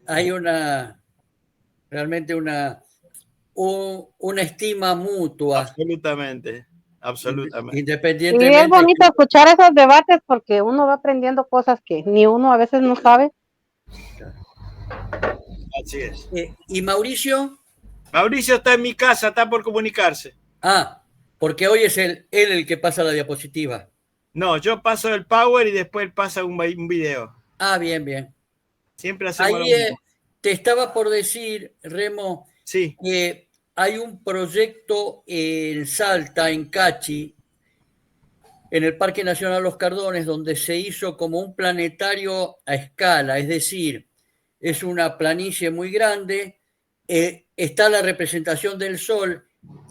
hay realmente una estima mutua. Absolutamente, absolutamente. Y es Independientemente bonito escuchar esos debates porque uno va aprendiendo cosas que ni uno a veces no sabe. Así es. ¿Y Mauricio? Mauricio está en mi casa, está por comunicarse. Ah, porque hoy es él el que pasa la diapositiva. No, yo paso el power y después él pasa un video. Ah, bien, bien. Siempre hacemos lo Ahí mismo. te estaba por decir, Remo, Sí. que hay un proyecto en Salta, en Cachi, en el Parque Nacional Los Cardones, donde se hizo como un planetario a escala, es decir, es una planicie muy grande, está la representación del Sol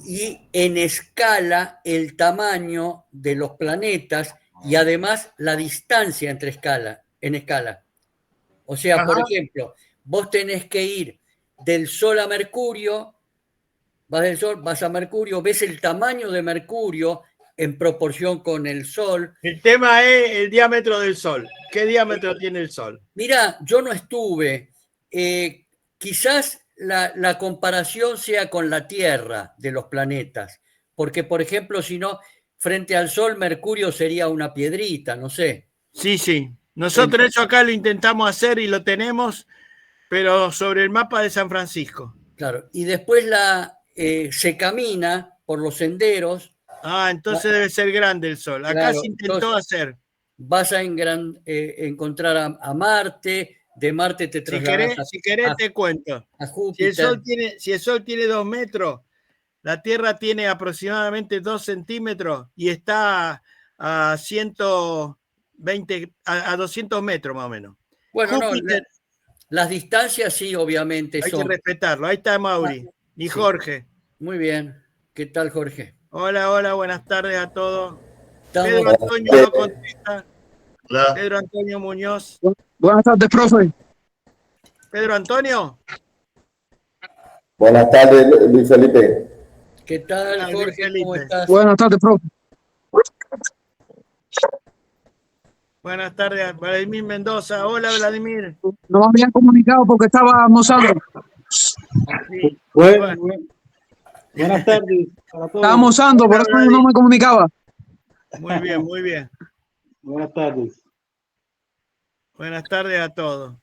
y en escala el tamaño de los planetas y además la distancia en escala. O sea, Ajá. por ejemplo, vos tenés que ir del Sol a Mercurio, vas del Sol, vas a Mercurio, ves el tamaño de Mercurio en proporción con el Sol. El tema es el diámetro del Sol. ¿Qué diámetro tiene el Sol? Mira, yo no estuve. Quizás la comparación sea con la Tierra de los planetas, porque, por ejemplo, si no, frente al Sol, Mercurio sería una piedrita, no sé. Sí, sí. Nosotros eso acá lo intentamos hacer y lo tenemos, pero sobre el mapa de San Francisco. Claro, y después se camina por los senderos. Ah, entonces debe ser grande el Sol. Acá Claro, se intentó hacer. Vas a encontrar a Marte, de Marte te trasladas Si querés te cuento. a Si el Júpiter. Sol tiene 2 metros, la Tierra tiene aproximadamente 2 centímetros y está a 120, a 200 metros más o menos. Bueno, no, Júpiter, las distancias sí, obviamente hay que son. respetarlo. Ahí está Mauri y Sí, Jorge. muy bien. ¿Qué tal, Jorge? Hola, hola, buenas tardes a todos. Estamos. Pedro Antonio no contesta. Hola. Pedro Antonio Muñoz. Buenas tardes, profe. Pedro Antonio. Buenas tardes, Luis Felipe. ¿Qué tal, Hola, Jorge? ¿Cómo estás? Buenas tardes, profe. Buenas tardes, Vladimir Mendoza. Hola, Vladimir. No me habían comunicado porque estaba almorzando. Sí. Buenas tardes para todos. Estaba almorzando, por eso no me comunicaba. Muy bien, muy bien. Buenas tardes. Buenas tardes a todos.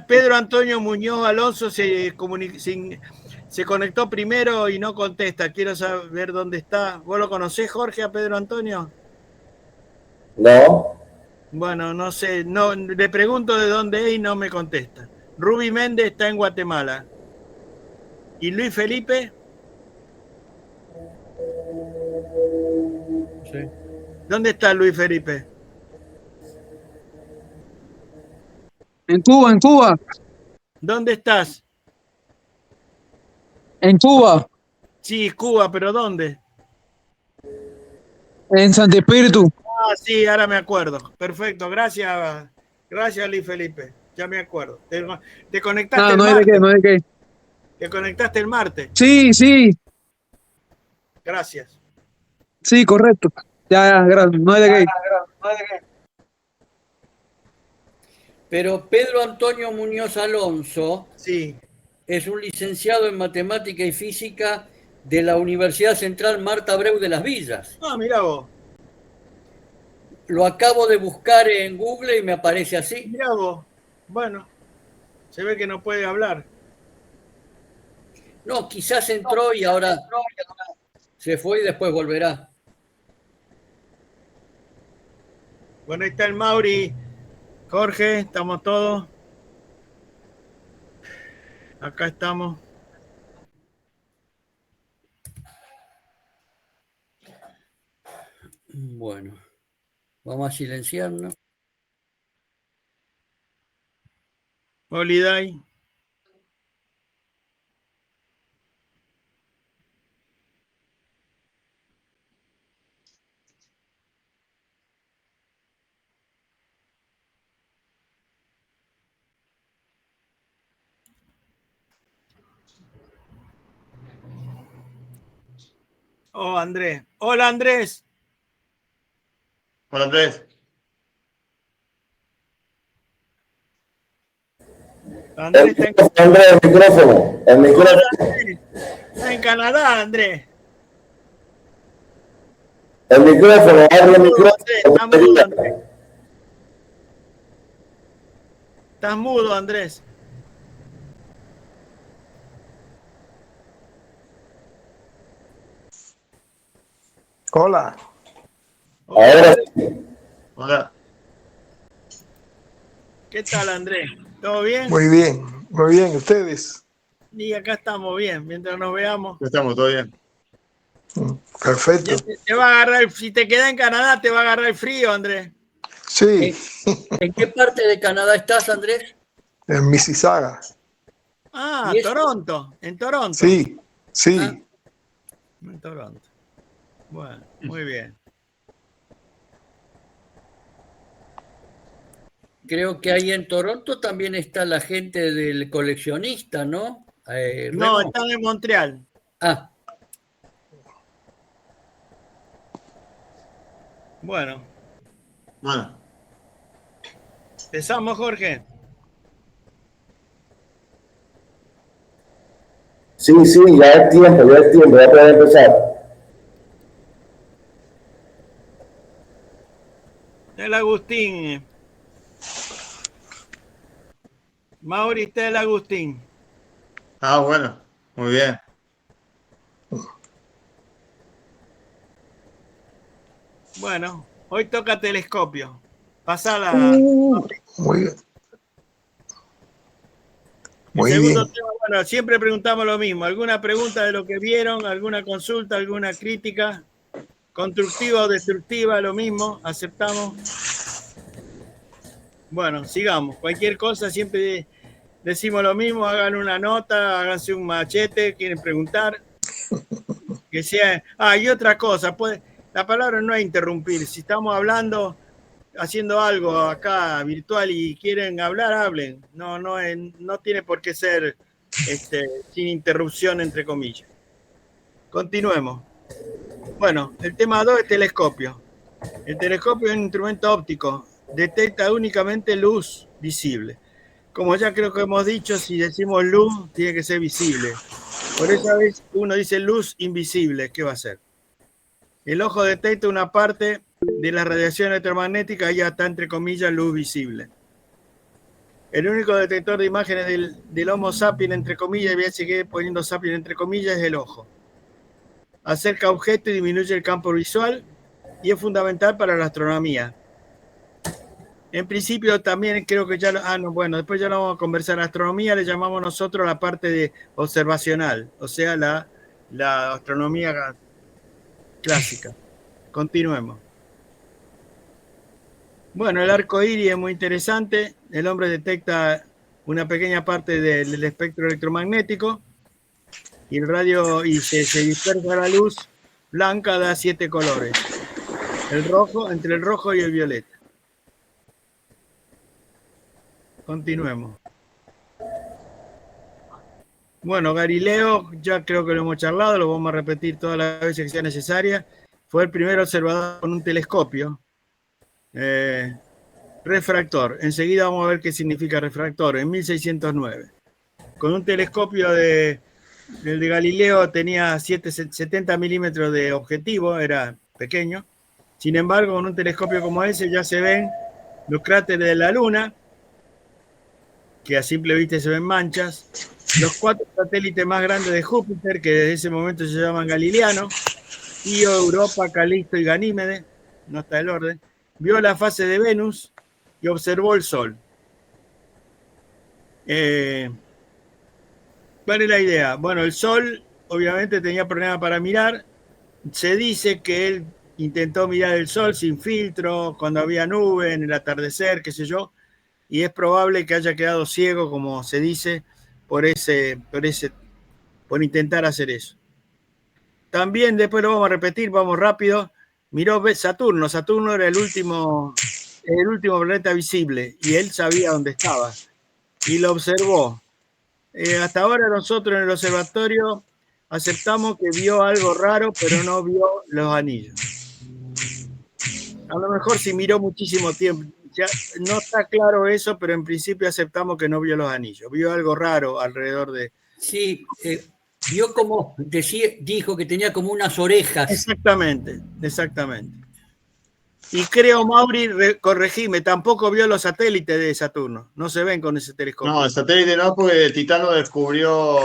Pedro Antonio Muñoz Alonso se conectó primero y no contesta. Quiero saber dónde está. ¿Vos lo conocés, Jorge, a Pedro Antonio? No. Bueno, no sé. No, le pregunto de dónde es y no me contesta. Ruby Méndez está en Guatemala. ¿Y Luis Felipe? Sí. ¿Dónde está Luis Felipe? En Cuba, en Cuba. ¿Dónde estás? En Cuba. Sí, Cuba, pero ¿dónde? En Santo Espíritu. Ah, sí, ahora me acuerdo. Perfecto, gracias. Gracias, Luis Felipe. Ya me acuerdo. Te conectaste el No hay de martes. qué, no hay de qué. Te conectaste el martes. Sí, sí. Gracias. Sí, correcto. Ya, gracias. No hay de qué. Pero Pedro Antonio Muñoz Alonso Sí. es un licenciado en Matemática y Física de la Universidad Central Marta Abreu de las Villas. Ah, mirá vos. Lo acabo de buscar en Google y me aparece así. Mirá vos. Bueno, se ve que no puede hablar. No, quizás entró y ahora se fue y después volverá. Bueno, ahí está el Mauri. Jorge, estamos todos. Acá estamos. Bueno, vamos a silenciarnos. Holiday. Oh, Andrés. Hola, Andrés. Hola, Andrés. Andrés está en, Andrés, el micrófono. El micrófono. Hola, Andrés. Está en Canadá, Andrés. El micrófono, abre el micrófono. Está mudo, Andrés. Estás mudo, Andrés. Hola. Ahora sí. Hola. ¿Qué tal, Andrés? ¿Todo bien? Muy bien, muy bien. ¿Ustedes? Y acá estamos bien, mientras nos veamos. Estamos todo bien. Perfecto. Ya te va a agarrar, si te quedas en Canadá, te va a agarrar el frío, Andrés. Sí, ¿En qué parte de Canadá estás, Andrés? en Mississauga. Ah, ¿Y eso? Toronto, en Toronto. Sí, sí. Ah. En Toronto. Bueno, muy bien. Creo que ahí en Toronto también está la gente del coleccionista, ¿no? No, Remo. están en Montreal. Ah, Bueno, Bueno, empezamos, Jorge. Sí, ya es tiempo, ya puede empezar. El Agustín. Mauri, está el Agustín. bueno, muy bien. Bueno, hoy toca telescopio. Pasala. Muy bien. El Muy segundo bien. tema, bueno, siempre preguntamos lo mismo. ¿Alguna pregunta de lo que vieron? ¿Alguna consulta? ¿Alguna crítica? ¿Constructiva o destructiva? Lo mismo, aceptamos. Bueno, sigamos. Cualquier cosa, siempre decimos lo mismo. Hagan una nota, háganse un machete, quieren preguntar. Que sea. Ah, y otra cosa, la palabra no es interrumpir. Si estamos hablando, haciendo algo acá virtual y quieren hablar, hablen. No tiene por qué ser sin interrupción, entre comillas. Continuemos. Bueno, el tema 2 es telescopio. El telescopio es un instrumento óptico. Detecta únicamente luz visible. Como ya creo que hemos dicho, si decimos luz, tiene que ser visible. Por esa vez uno dice luz invisible. ¿Qué va a hacer? El ojo detecta una parte de la radiación electromagnética, ya está entre comillas luz visible. El único detector de imágenes del Homo sapiens, entre comillas, y voy a seguir poniendo sapiens entre comillas, es el ojo. Acerca objetos y disminuye el campo visual y es fundamental para la astronomía. En principio también creo que ya después ya lo vamos a conversar. Astronomía le llamamos nosotros la parte de observacional, o sea, la astronomía clásica. Continuemos. Bueno, el arco iris es muy interesante. El hombre detecta una pequeña parte del espectro electromagnético y el radio y se dispersa la luz blanca, da 7 colores. El rojo, entre el rojo y el violeta. Continuemos. Bueno, Galileo, ya creo que lo hemos charlado, lo vamos a repetir todas las veces que sea necesaria. Fue el primer observador con un telescopio. Refractor. Enseguida vamos a ver qué significa refractor. En 1609. Con un telescopio el de Galileo tenía 70 milímetros de objetivo, era pequeño. Sin embargo, con un telescopio como ese ya se ven los cráteres de la Luna, que a simple vista se ven manchas. Los 4 satélites más grandes de Júpiter, que desde ese momento se llaman Galileano. Io, Europa, Calisto y Ganímedes. No está el orden. Vio la fase de Venus y observó el Sol. ¿Cuál es la idea? Bueno, el Sol obviamente tenía problemas para mirar. Se dice que él intentó mirar el Sol sin filtro, cuando había nube, en el atardecer, qué sé yo, y es probable que haya quedado ciego, como se dice, por intentar hacer eso. También después lo vamos a repetir, vamos rápido. Miró Saturno. Saturno era el último planeta visible y él sabía dónde estaba y lo observó. Hasta ahora nosotros en el observatorio aceptamos que vio algo raro, pero no vio los anillos. A lo mejor si miró muchísimo tiempo, ya no está claro eso, pero en principio aceptamos que no vio los anillos. Vio algo raro alrededor de... Sí, vio como, dijo que tenía como unas orejas. Exactamente, exactamente. Y creo, Mauri, corregime, tampoco vio los satélites de Saturno. No se ven con ese telescopio. No, el satélite no, porque Titán lo descubrió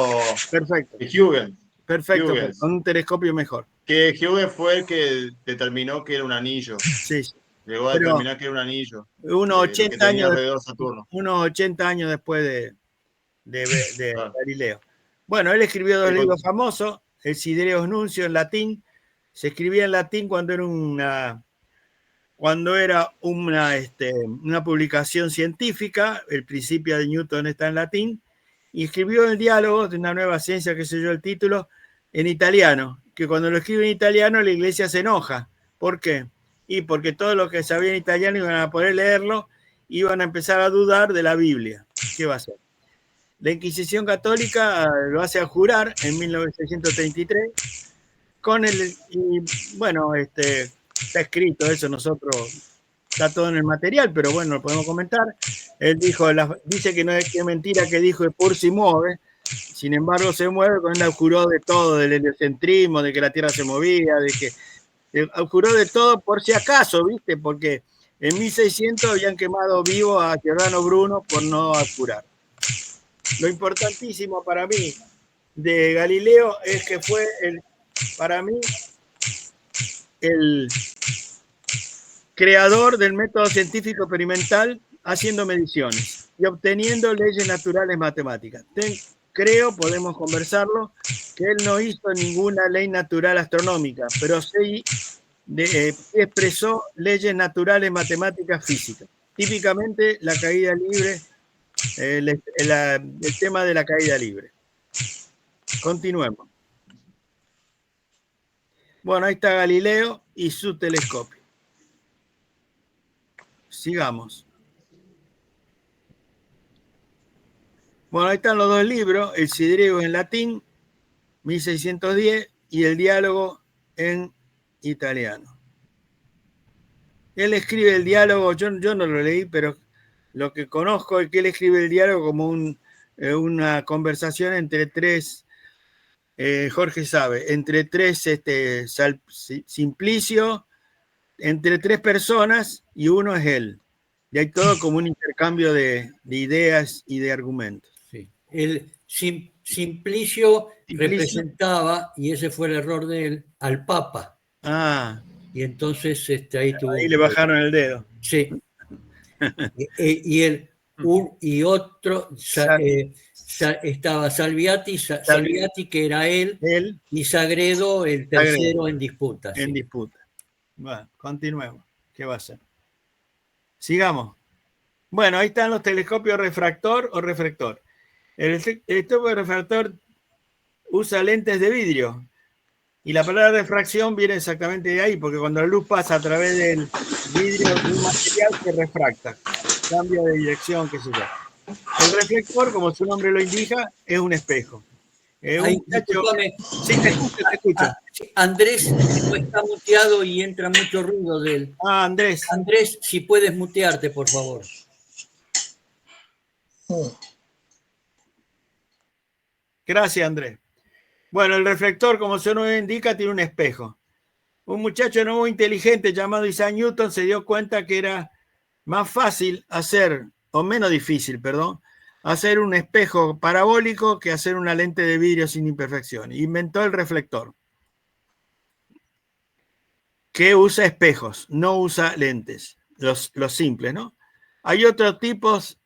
Perfecto. Huygens. Perfecto, Huygens. con un telescopio mejor. Que Huygens fue el que determinó que era un anillo. Sí, sí. Llegó a determinar que era un anillo. Unos 80 años, alrededor Saturno. unos 80 años después de Claro. Galileo. Bueno, él escribió dos libros famosos, el Sidereus Nuncio en latín. Se escribía en latín cuando era una publicación científica. El Principia de Newton está en latín. Y escribió el Diálogo de una nueva ciencia, que sé yo el título, en italiano. Que cuando lo escribe en italiano la iglesia se enoja. ¿Por qué? Y porque todos los que sabían italiano iban a poder leerlo, iban a empezar a dudar de la Biblia. ¿Qué va a hacer? La Inquisición Católica lo hace jurar en 1933 está escrito eso, está todo en el material, pero bueno, lo podemos comentar. Él dice que no es que mentira que dijo por si mueve, sin embargo se mueve, con él juró de todo, del heliocentrismo, de que la Tierra se movía, de que juró de todo por si acaso, ¿viste? Porque en 1600 habían quemado vivo a Giordano Bruno por no jurar. Lo importantísimo para mí de Galileo es que fue para mí el creador del método científico experimental haciendo mediciones y obteniendo leyes naturales matemáticas. Creo, podemos conversarlo, que él no hizo ninguna ley natural astronómica, pero sí expresó leyes naturales matemáticas físicas. Típicamente la caída libre, el tema de la caída libre. Continuemos. Bueno, ahí está Galileo y su telescopio. Sigamos. Bueno, ahí están los dos libros, el Sidereus en latín, 1610, y el Diálogo en italiano. Él escribe el diálogo, yo no lo leí, pero lo que conozco es que él escribe el diálogo como una conversación entre tres, Jorge sabe, entre tres, Simplicio, entre tres personas y uno es él. Y hay todo como un intercambio de ideas y de argumentos. Sí. El Simplicio representaba, y ese fue el error de él, al Papa. Ah. Y entonces ahí le bajaron el dedo. Sí. Y otro, estaba Salviati, que era él, y Sagredo, el tercero en disputa. En disputa. Bueno, continuemos. ¿Qué va a ser? Sigamos. Bueno, ahí están los telescopios refractor o reflector. El telescopio refractor usa lentes de vidrio. Y la palabra refracción viene exactamente de ahí, porque cuando la luz pasa a través del vidrio de un material se refracta. Cambia de dirección, qué sé yo. El reflector, como su nombre lo indica, es un espejo. Discúlpame. Sí, te escucho. Andrés no está muteado y entra mucho ruido de él. Andrés. Andrés, si puedes mutearte, por favor. Gracias, Andrés. Bueno, el reflector, como su nombre indica, tiene un espejo. Un muchacho no muy inteligente llamado Isaac Newton se dio cuenta que era más fácil hacer, o menos difícil, perdón, hacer un espejo parabólico que hacer una lente de vidrio sin imperfección. Inventó el reflector, que usa espejos, no usa lentes, los simples, ¿no? Hay otros tipos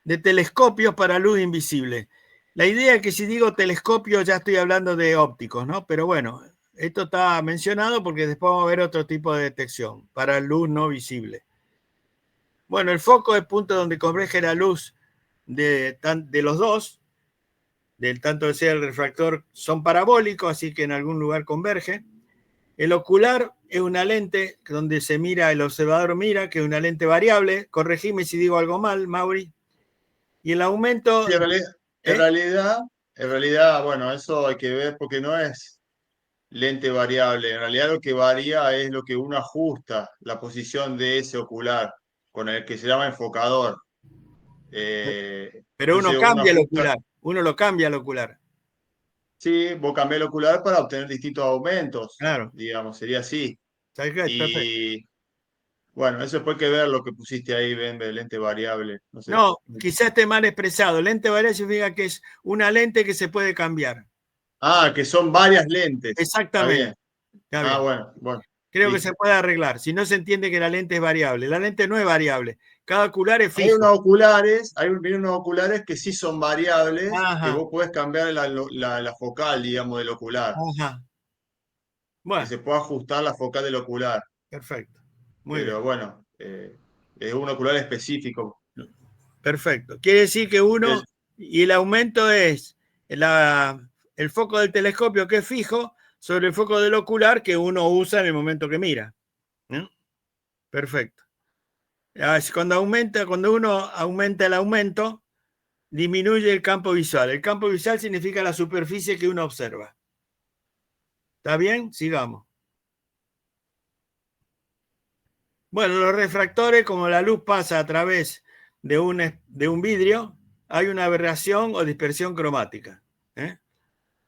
de telescopios para luz invisible. La idea es que si digo telescopio ya estoy hablando de ópticos, ¿no? Pero bueno, esto está mencionado porque después vamos a ver otro tipo de detección para luz no visible. Bueno, el foco es el punto donde converge la luz de los dos, tanto sea el refractor, son parabólicos, así que en algún lugar converge. El ocular es una lente donde se mira, el observador mira, que es una lente variable. Corregime si digo algo mal, Mauri. Y el aumento... Sí, en realidad, bueno, eso hay que ver porque no es lente variable. En realidad lo que varía es lo que uno ajusta, la posición de ese ocular. con el que se llama enfocador. Pero uno entonces cambia el ajusta- ocular. Uno lo cambia el ocular. Sí, vos cambiás el ocular para obtener distintos aumentos, Claro. digamos, sería así. Perfecto. Y bueno, eso después hay que ver lo que pusiste ahí, Ben, de lente variable. No sé. No, quizás esté mal expresado. Lente variable significa que es una lente que se puede cambiar. Ah, que son varias lentes. Exactamente. Está bien. Está bien. Bueno. Creo que Listo. se puede arreglar. Si no se entiende que la lente es variable. La lente no es variable. Cada ocular es Hay fijo. vienen unos oculares que sí son variables, que Ajá. vos podés cambiar la focal, digamos, del ocular. Ajá. Que Bueno, se puede ajustar la focal del ocular. perfecto. Muy Pero bien. bueno, es un ocular específico. Perfecto. Quiere decir que uno, y el aumento es el foco del telescopio que es fijo sobre el foco del ocular que uno usa en el momento que mira. ¿No? Perfecto. Cuando uno aumenta el aumento, disminuye el campo visual. El campo visual significa la superficie que uno observa. ¿Está bien? Sigamos. Bueno, los refractores, como la luz pasa a través de un vidrio, hay una aberración o dispersión cromática.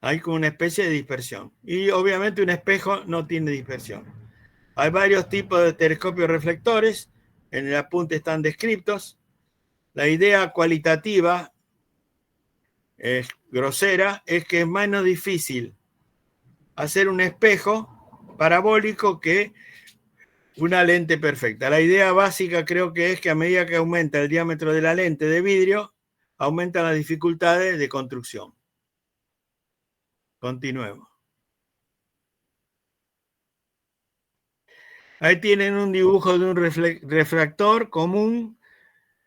Hay como una especie de dispersión. Y obviamente un espejo no tiene dispersión. Hay varios tipos de telescopios reflectores. En el apunte están descritos. La idea cualitativa grosera es que es menos difícil hacer un espejo parabólico que una lente perfecta. La idea básica creo que es que a medida que aumenta el diámetro de la lente de vidrio, aumentan las dificultades de construcción. Continuemos. Ahí tienen un dibujo de un refractor común.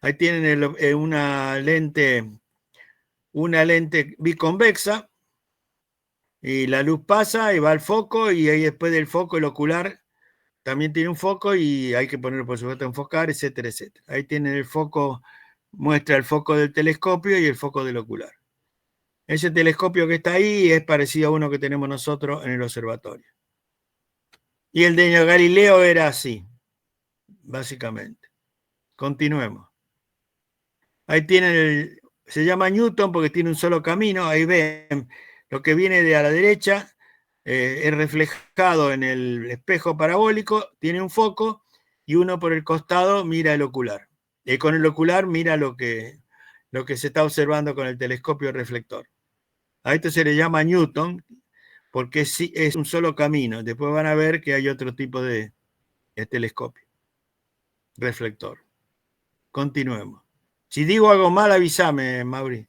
Ahí tienen una lente biconvexa. Y la luz pasa y va al foco, y ahí después del foco el ocular también tiene un foco y hay que ponerlo, por supuesto, a enfocar, etcétera, etcétera. Ahí tienen el foco, muestra el foco del telescopio y el foco del ocular. Ese telescopio que está ahí es parecido a uno que tenemos nosotros en el observatorio. Y el de Galileo era así, básicamente. Continuemos. Ahí tienen se llama Newton porque tiene un solo camino. Ahí ven lo que viene de a la derecha, es reflejado en el espejo parabólico, tiene un foco y uno por el costado mira el ocular. Con el ocular mira lo que se está observando con el telescopio reflector. A esto se le llama Newton porque es un solo camino. Después van a ver que hay otro tipo de telescopio reflector. Continuemos. Si digo algo mal, avísame, Mauri.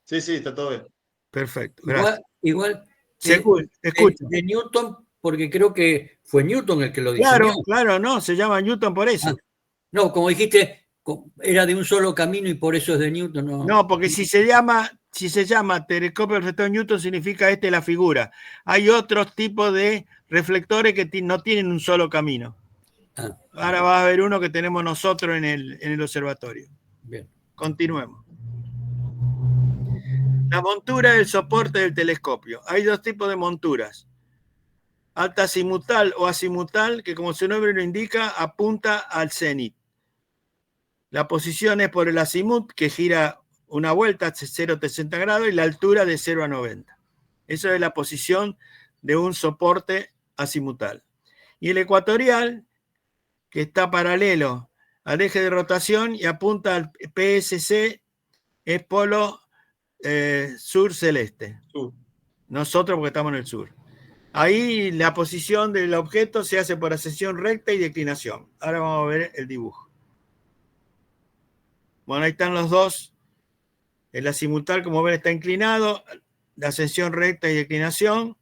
Sí, está todo bien. Perfecto, gracias. Igual Escucha. de Newton, porque creo que fue Newton el que lo diseñó. Claro, no, se llama Newton por eso. No, como dijiste, era de un solo camino y por eso es de Newton. No, porque si se llama telescopio reflector Newton, significa esta es la figura. Hay otros tipos de reflectores que no tienen un solo camino. Ahora va a haber uno que tenemos nosotros en el observatorio. Bien. Continuemos. La montura del soporte del telescopio. Hay dos tipos de monturas. Alta azimutal o azimutal, que como su nombre lo indica, apunta al cenit. La posición es por el azimut, que gira una vuelta a 0,60 grados, y la altura de 0 a 90. Eso es la posición de un soporte azimutal. Y el ecuatorial, que está paralelo al eje de rotación y apunta al PSC, es polo sur celeste. Nosotros porque estamos en el sur. Ahí la posición del objeto se hace por ascensión recta y declinación. Ahora vamos a ver el dibujo. Bueno, ahí están los dos. El azimutal, como ven, está inclinado. La ascensión recta y declinación.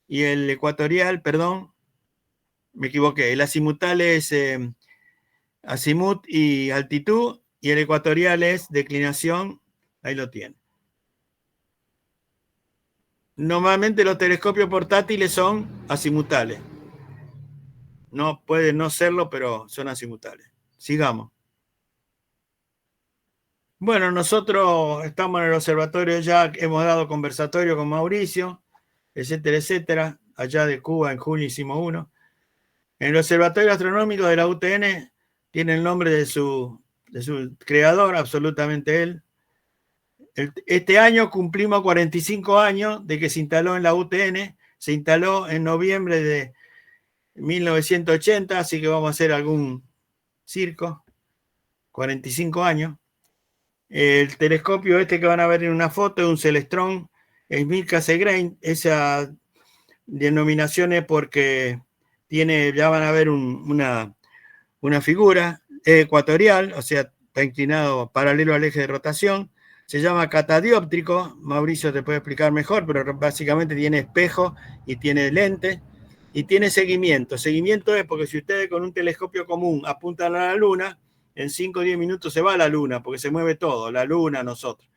Y el ecuatorial, perdón, me equivoqué. El azimutal es azimut y altitud. Y el ecuatorial es declinación. Ahí lo tiene. Normalmente los telescopios portátiles son azimutales. No pueden no serlo, pero son azimutales. Sigamos. Bueno, nosotros estamos en el observatorio ya, hemos dado conversatorio con Mauricio, etcétera, etcétera. Allá de Cuba en junio hicimos uno. En el observatorio astronómico de la UTN Tiene el nombre de su creador, absolutamente él. Este año cumplimos 45 años de que se instaló en la UTN. Se instaló en noviembre de 1980, así que vamos a hacer algún circo. 45 años. El telescopio este que van a ver en una foto es un Celestron Smith Cassegrain. Esa denominación es porque ya van a ver una figura ecuatorial, o sea, está inclinado paralelo al eje de rotación. Se llama catadióptrico. Mauricio te puede explicar mejor, pero básicamente tiene espejo y tiene lente y tiene seguimiento. Seguimiento es porque si ustedes con un telescopio común apuntan a la luna, en 5 o 10 minutos se va a la luna, porque se mueve todo, la luna, nosotros.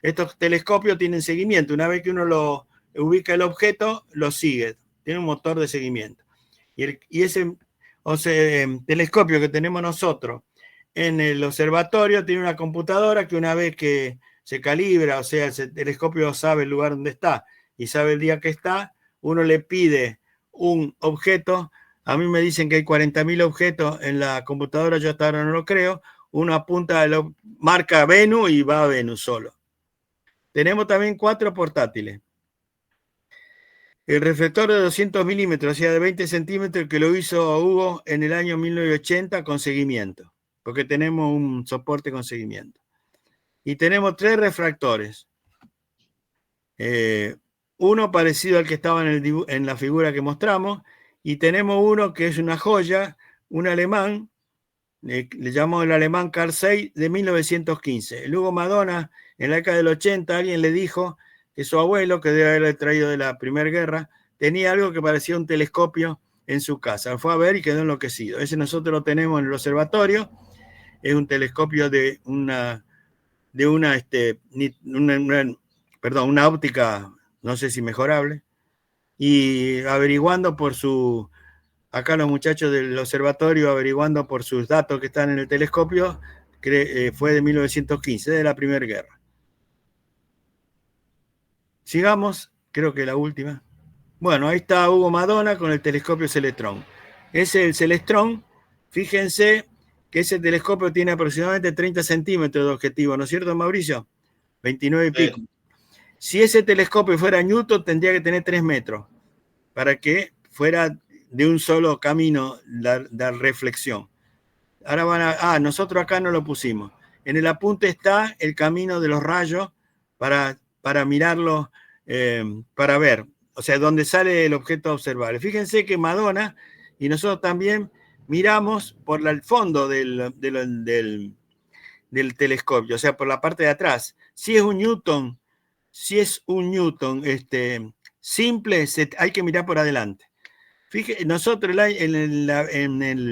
Estos telescopios tienen seguimiento. Una vez que uno lo ubica el objeto, lo sigue. Tiene un motor de seguimiento. Y ese telescopio que tenemos nosotros en el observatorio tiene una computadora que una vez que se calibra, o sea, el telescopio sabe el lugar donde está y sabe el día que está, uno le pide un objeto. A mí me dicen que hay 40.000 objetos en la computadora, yo hasta ahora no lo creo. Uno apunta, marca Venus y va a Venus solo. Tenemos también 4 portátiles. El reflector de 200 milímetros, o sea, de 20 centímetros, que lo hizo Hugo en el año 1980 con seguimiento, porque tenemos un soporte con seguimiento. Y tenemos 3 refractores. Uno parecido al que estaba en la figura que mostramos, y tenemos uno que es una joya, un alemán, le llamamos el alemán Carl Zeiss, de 1915. El Hugo Madonna, en la década del 80, alguien le dijo que su abuelo, que debe haberle traído de la Primera Guerra, tenía algo que parecía un telescopio en su casa. Fue a ver y quedó enloquecido. Ese nosotros lo tenemos en el observatorio. Es un telescopio de una óptica, no sé si mejorable. Y averiguando acá los muchachos del observatorio, averiguando por sus datos que están en el telescopio, fue de 1915, de la Primera Guerra. Sigamos, creo que la última. Bueno, ahí está Hugo Madonna con el telescopio Celestron. Ese es el Celestron. Fíjense que ese telescopio tiene aproximadamente 30 centímetros de objetivo, ¿no es cierto, Mauricio? 29 y pico. Si ese telescopio fuera Newton, tendría que tener 3 metros para que fuera de un solo camino la reflexión. Ahora nosotros acá no lo pusimos. En el apunte está el camino de los rayos para mirarlo, para ver, o sea, donde sale el objeto observable. Fíjense que Madonna y nosotros también miramos por el fondo del telescopio, o sea, por la parte de atrás. Si es un Newton simple, hay que mirar por adelante. Fíjense, nosotros el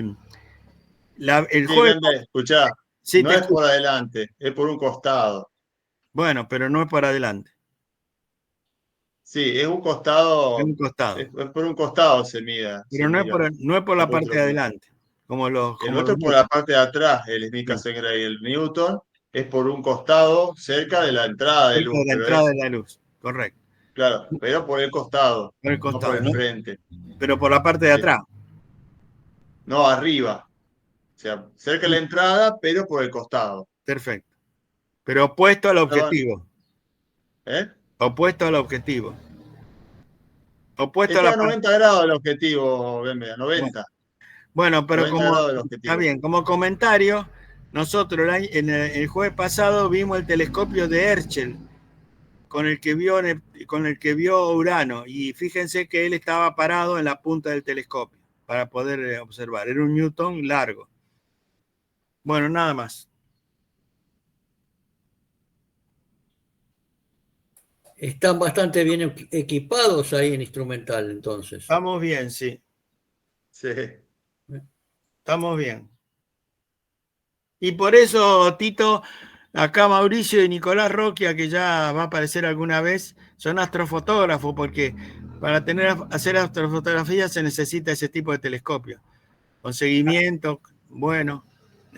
jueves... Escuchá, sí, no es por adelante, es por un costado. Bueno, pero no es por adelante. Sí, es un costado. Es un costado. Es por un costado se mida. Pero no es por la parte de adelante. El nuestro es por la parte de atrás, el Smith Cassegrain y el Newton es por un costado cerca de la entrada de luz. De la entrada de la luz, correcto. Claro, pero por el costado, por el costado, no por el frente. Pero por la parte de atrás. No, arriba. O sea, cerca de la entrada, pero por el costado. Perfecto. Pero opuesto al objetivo. Opuesto al objetivo. Opuesto está a 90 grados el objetivo, Bembe, 90. Bueno, pero está bien, como comentario, nosotros en el jueves pasado vimos el telescopio de Herschel, con el que vio Urano, y fíjense que él estaba parado en la punta del telescopio para poder observar. Era un Newton largo. Bueno, nada más. Están bastante bien equipados ahí en instrumental, entonces. Estamos bien, sí. Sí. Estamos bien. Y por eso, Tito, acá Mauricio y Nicolás Roquia, que ya va a aparecer alguna vez, son astrofotógrafos, porque para hacer astrofotografía se necesita ese tipo de telescopio. Con seguimiento, bueno.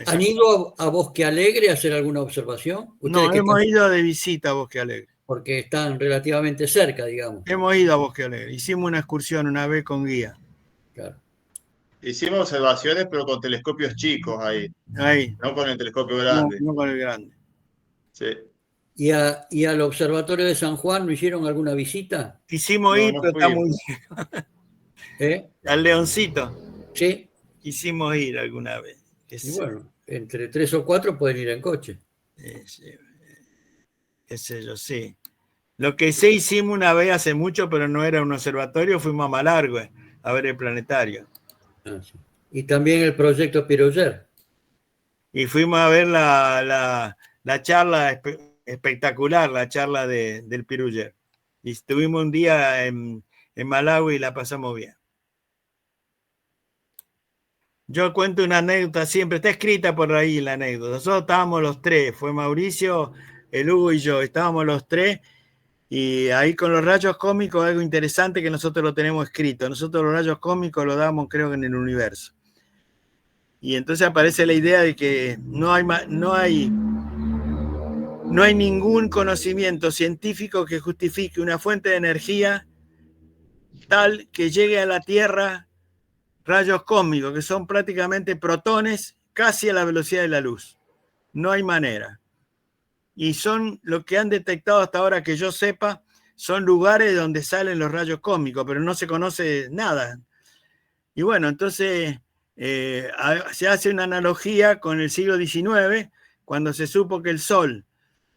¿Han ido a Bosque Alegre a hacer alguna observación? No, hemos ido de visita a Bosque Alegre. Porque están relativamente cerca, digamos. Hemos ido a Bosque Alegre. Hicimos una excursión una vez con guía. Claro. hicimos observaciones, pero con telescopios chicos ahí, Ahí, no con el telescopio no, grande. no con el grande. Sí. ¿Y al Observatorio de San Juan no hicieron alguna visita? Quisimos No, ir, no pero está fuimos. muy ¿Eh? al Leoncito. Sí. Quisimos ir alguna vez. Y bueno, entre 3 o 4 pueden ir en coche. Qué sé yo, sí. Lo que sí hicimos una vez hace mucho, pero no era un observatorio, fuimos a Malargüe a ver el planetario. Ah, sí. Y también el proyecto Piroger. Y fuimos a ver la charla espectacular, la charla del Piruller. Y estuvimos un día en Malawi y la pasamos bien. Yo cuento una anécdota siempre, está escrita por ahí la anécdota. Nosotros estábamos los tres, fue Mauricio, el Hugo y yo, estábamos los tres. Y ahí con los rayos cósmicos, algo interesante que nosotros lo tenemos escrito. Nosotros los rayos cósmicos lo damos, creo que en el universo. Y entonces aparece la idea de que no hay ningún conocimiento científico que justifique una fuente de energía tal que llegue a la Tierra rayos cósmicos, que son prácticamente protones casi a la velocidad de la luz. No hay manera. Y son lo que han detectado hasta ahora que yo sepa, son lugares donde salen los rayos cósmicos, pero no se conoce nada. Y bueno, entonces se hace una analogía con el siglo XIX, cuando se supo que el Sol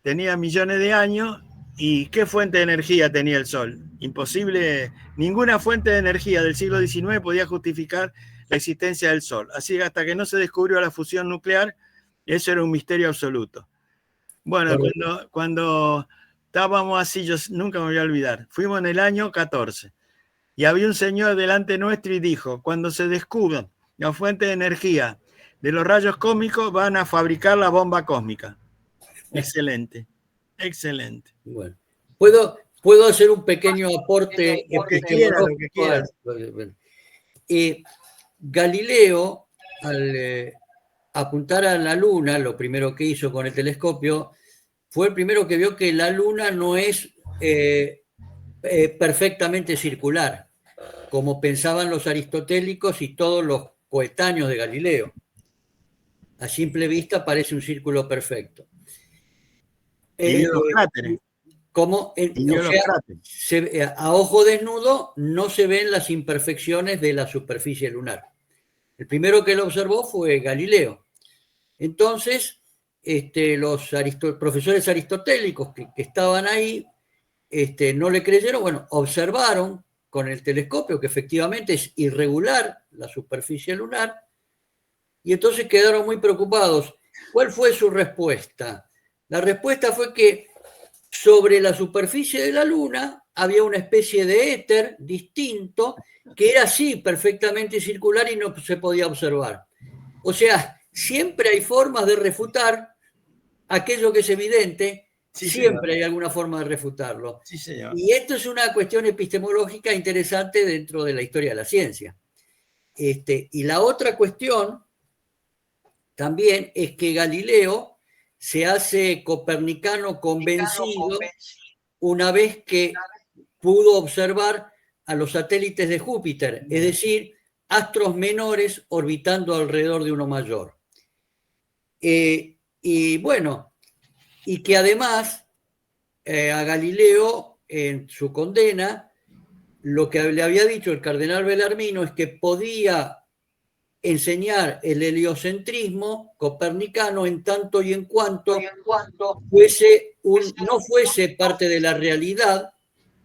tenía millones de años, ¿y qué fuente de energía tenía el Sol? Imposible, ninguna fuente de energía del siglo XIX podía justificar la existencia del Sol. Así que hasta que no se descubrió la fusión nuclear, eso era un misterio absoluto. Bueno, cuando estábamos así, yo nunca me voy a olvidar, fuimos en el año 14 y había un señor delante nuestro y dijo, cuando se descubra la fuente de energía de los rayos cósmicos, van a fabricar la bomba cósmica. Excelente, excelente. Bueno, ¿puedo hacer un pequeño aporte Lo que quiera, lo que quiera. Galileo, al apuntar a la Luna, lo primero que hizo con el telescopio, fue el primero que vio que la Luna no es perfectamente circular, como pensaban los aristotélicos y todos los coetáneos de Galileo. A simple vista parece un círculo perfecto. Y vio los cráteres. A ojo desnudo no se ven las imperfecciones de la superficie lunar. El primero que lo observó fue Galileo. Entonces, los profesores aristotélicos que estaban ahí no le creyeron, bueno, observaron con el telescopio que efectivamente es irregular la superficie lunar y entonces quedaron muy preocupados. ¿Cuál fue su respuesta? La respuesta fue que sobre la superficie de la Luna había una especie de éter distinto que era así perfectamente circular y no se podía observar. O sea, siempre hay formas de refutar aquello que es evidente, Sí, siempre hay alguna forma de refutarlo. Sí, señor. Y esto es una cuestión epistemológica interesante dentro de la historia de la ciencia. Y la otra cuestión también es que Galileo se hace copernicano convencido una vez que pudo observar a los satélites de Júpiter, es decir, astros menores orbitando alrededor de uno mayor. Y bueno, y que además a Galileo, en su condena, lo que le había dicho el cardenal Bellarmino es que podía enseñar el heliocentrismo copernicano en tanto y en cuanto no fuese parte de la realidad,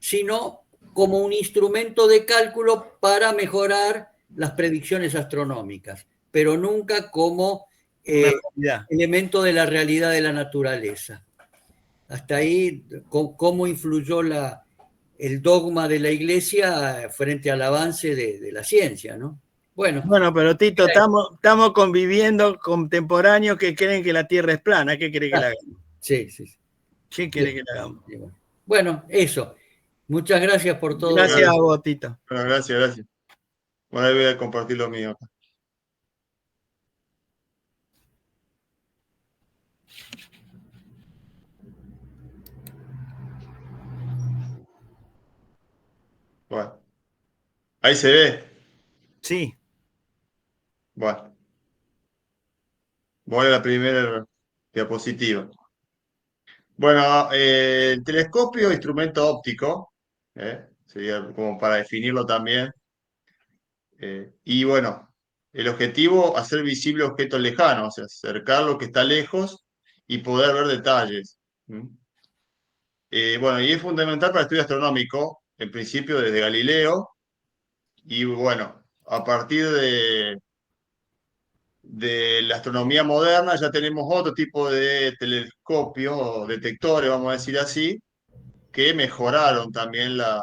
sino como un instrumento de cálculo para mejorar las predicciones astronómicas, pero nunca como elemento de la realidad de la naturaleza. Hasta ahí, ¿cómo influyó el dogma de la Iglesia frente al avance de la ciencia, ¿no? Bueno, pero Tito, estamos conviviendo contemporáneos que creen que la Tierra es plana. ¿Qué quiere que la hagamos? Sí. ¿Qué quiere que la hagamos? Bueno, eso. Muchas gracias por todo. Gracias a vos, Tito. Bueno, gracias. Bueno, ahí voy a compartir lo mío acá. Bueno. Ahí se ve. Sí. Bueno, voy a la primera diapositiva. Bueno, el telescopio, instrumento óptico, sería como para definirlo también. Y bueno, el objetivo, hacer visible objetos lejanos, o sea, acercar lo que está lejos y poder ver detalles. ¿Mm? Bueno, y es fundamental para el estudio astronómico, en principio desde Galileo, y bueno, a partir de la astronomía moderna ya tenemos otro tipo de telescopios o detectores, vamos a decir así, que mejoraron también las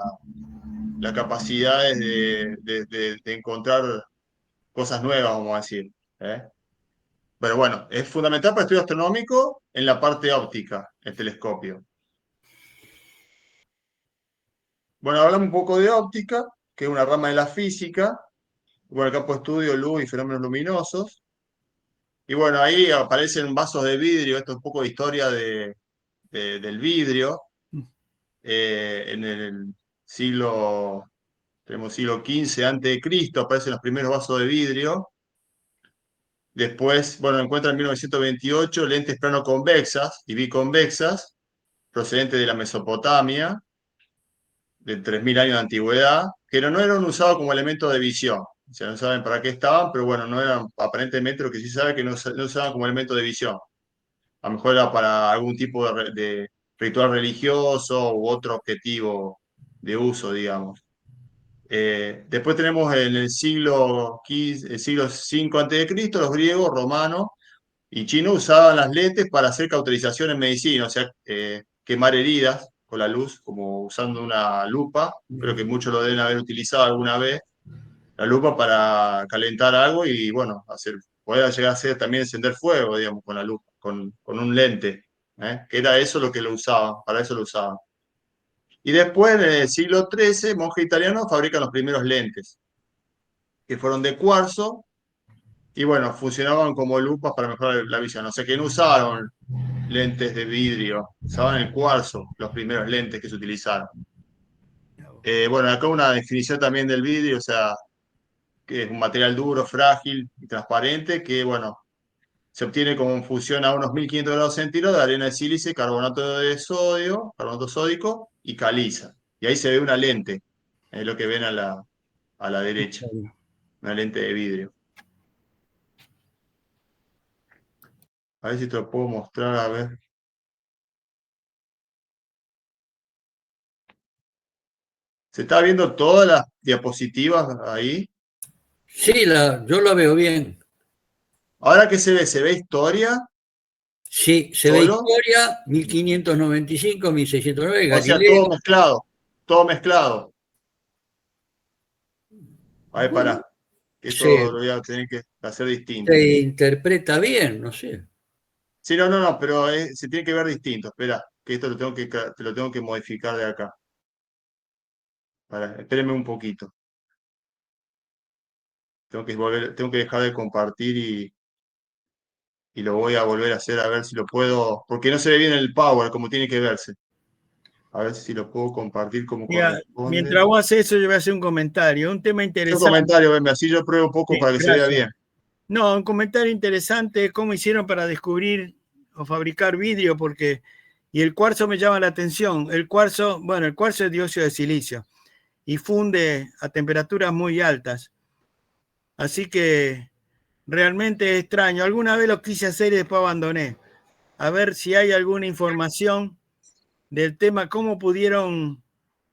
capacidades de encontrar cosas nuevas, vamos a decir. ¿Eh? Pero bueno, es fundamental para el estudio astronómico en la parte óptica, el telescopio. Bueno, hablamos un poco de óptica, que es una rama de la física. Bueno, el campo de estudio, luz y fenómenos luminosos. Y bueno, ahí aparecen vasos de vidrio, esto es un poco de historia del vidrio. En el tenemos siglo XV antes de Cristo, aparecen los primeros vasos de vidrio. Después, bueno, encuentran en 1928 lentes plano-convexas y biconvexas, procedentes de la Mesopotamia, de 3.000 años de antigüedad, que no eran usados como elementos de visión. O sea, no saben para qué estaban, pero bueno, no eran aparentemente, lo que sí sabe que no usaban como elemento de visión. A lo mejor era para algún tipo de ritual religioso u otro objetivo de uso, digamos. Después tenemos en el siglo V a.C., los griegos, romanos y chinos usaban las lentes para hacer cauterización en medicina, o sea, quemar heridas con la luz, como usando una lupa. Creo que muchos lo deben haber utilizado alguna vez, la lupa para calentar algo y, bueno, poder llegar a hacer también encender fuego, digamos, con la lupa, con un lente, que era eso lo que lo usaban, para eso lo usaban. Y después, en el siglo XIII, monjes italianos fabrican los primeros lentes, que fueron de cuarzo, y bueno, funcionaban como lupas para mejorar la visión. O sea que no usaron lentes de vidrio, usaban el cuarzo, los primeros lentes que se utilizaron. Bueno, acá una definición también del vidrio, o sea, que es un material duro, frágil y transparente, que bueno, se obtiene como fusión a unos 1500 grados centígrados de arena de sílice, carbonato de sodio, carbonato sódico y caliza. Y ahí se ve una lente, es lo que ven a la derecha, una lente de vidrio. A ver si te lo puedo mostrar, a ver. ¿Se está viendo todas las diapositivas ahí? Sí, yo la veo bien. ¿Ahora qué se ve? ¿Se ve historia? Sí, se ve ¿Solo? historia, 1595, 1609, O sea, Galileo. todo mezclado, todo mezclado. A ver, pará, que esto Se, lo voy a tener que hacer distinto. se interpreta bien, no sé. Sí, no, pero se tiene que ver distinto. Espera, que esto te lo tengo que modificar de acá. Espérenme un poquito. Tengo que dejar de compartir y lo voy a volver a hacer a ver si lo puedo, porque no se ve bien el Power como tiene que verse. A ver si lo puedo compartir como corresponde. Mientras vos haces eso, yo voy a hacer un comentario. Un tema Un interesante. comentario, venme, así yo pruebo un poco Sí, para que se vea bien. No, un comentario interesante es cómo hicieron para descubrir o fabricar vidrio, y el cuarzo me llama la atención. El cuarzo es dióxido de silicio y funde a temperaturas muy altas. Así que realmente es extraño. Alguna vez lo quise hacer y después abandoné. A ver si hay alguna información del tema, cómo pudieron.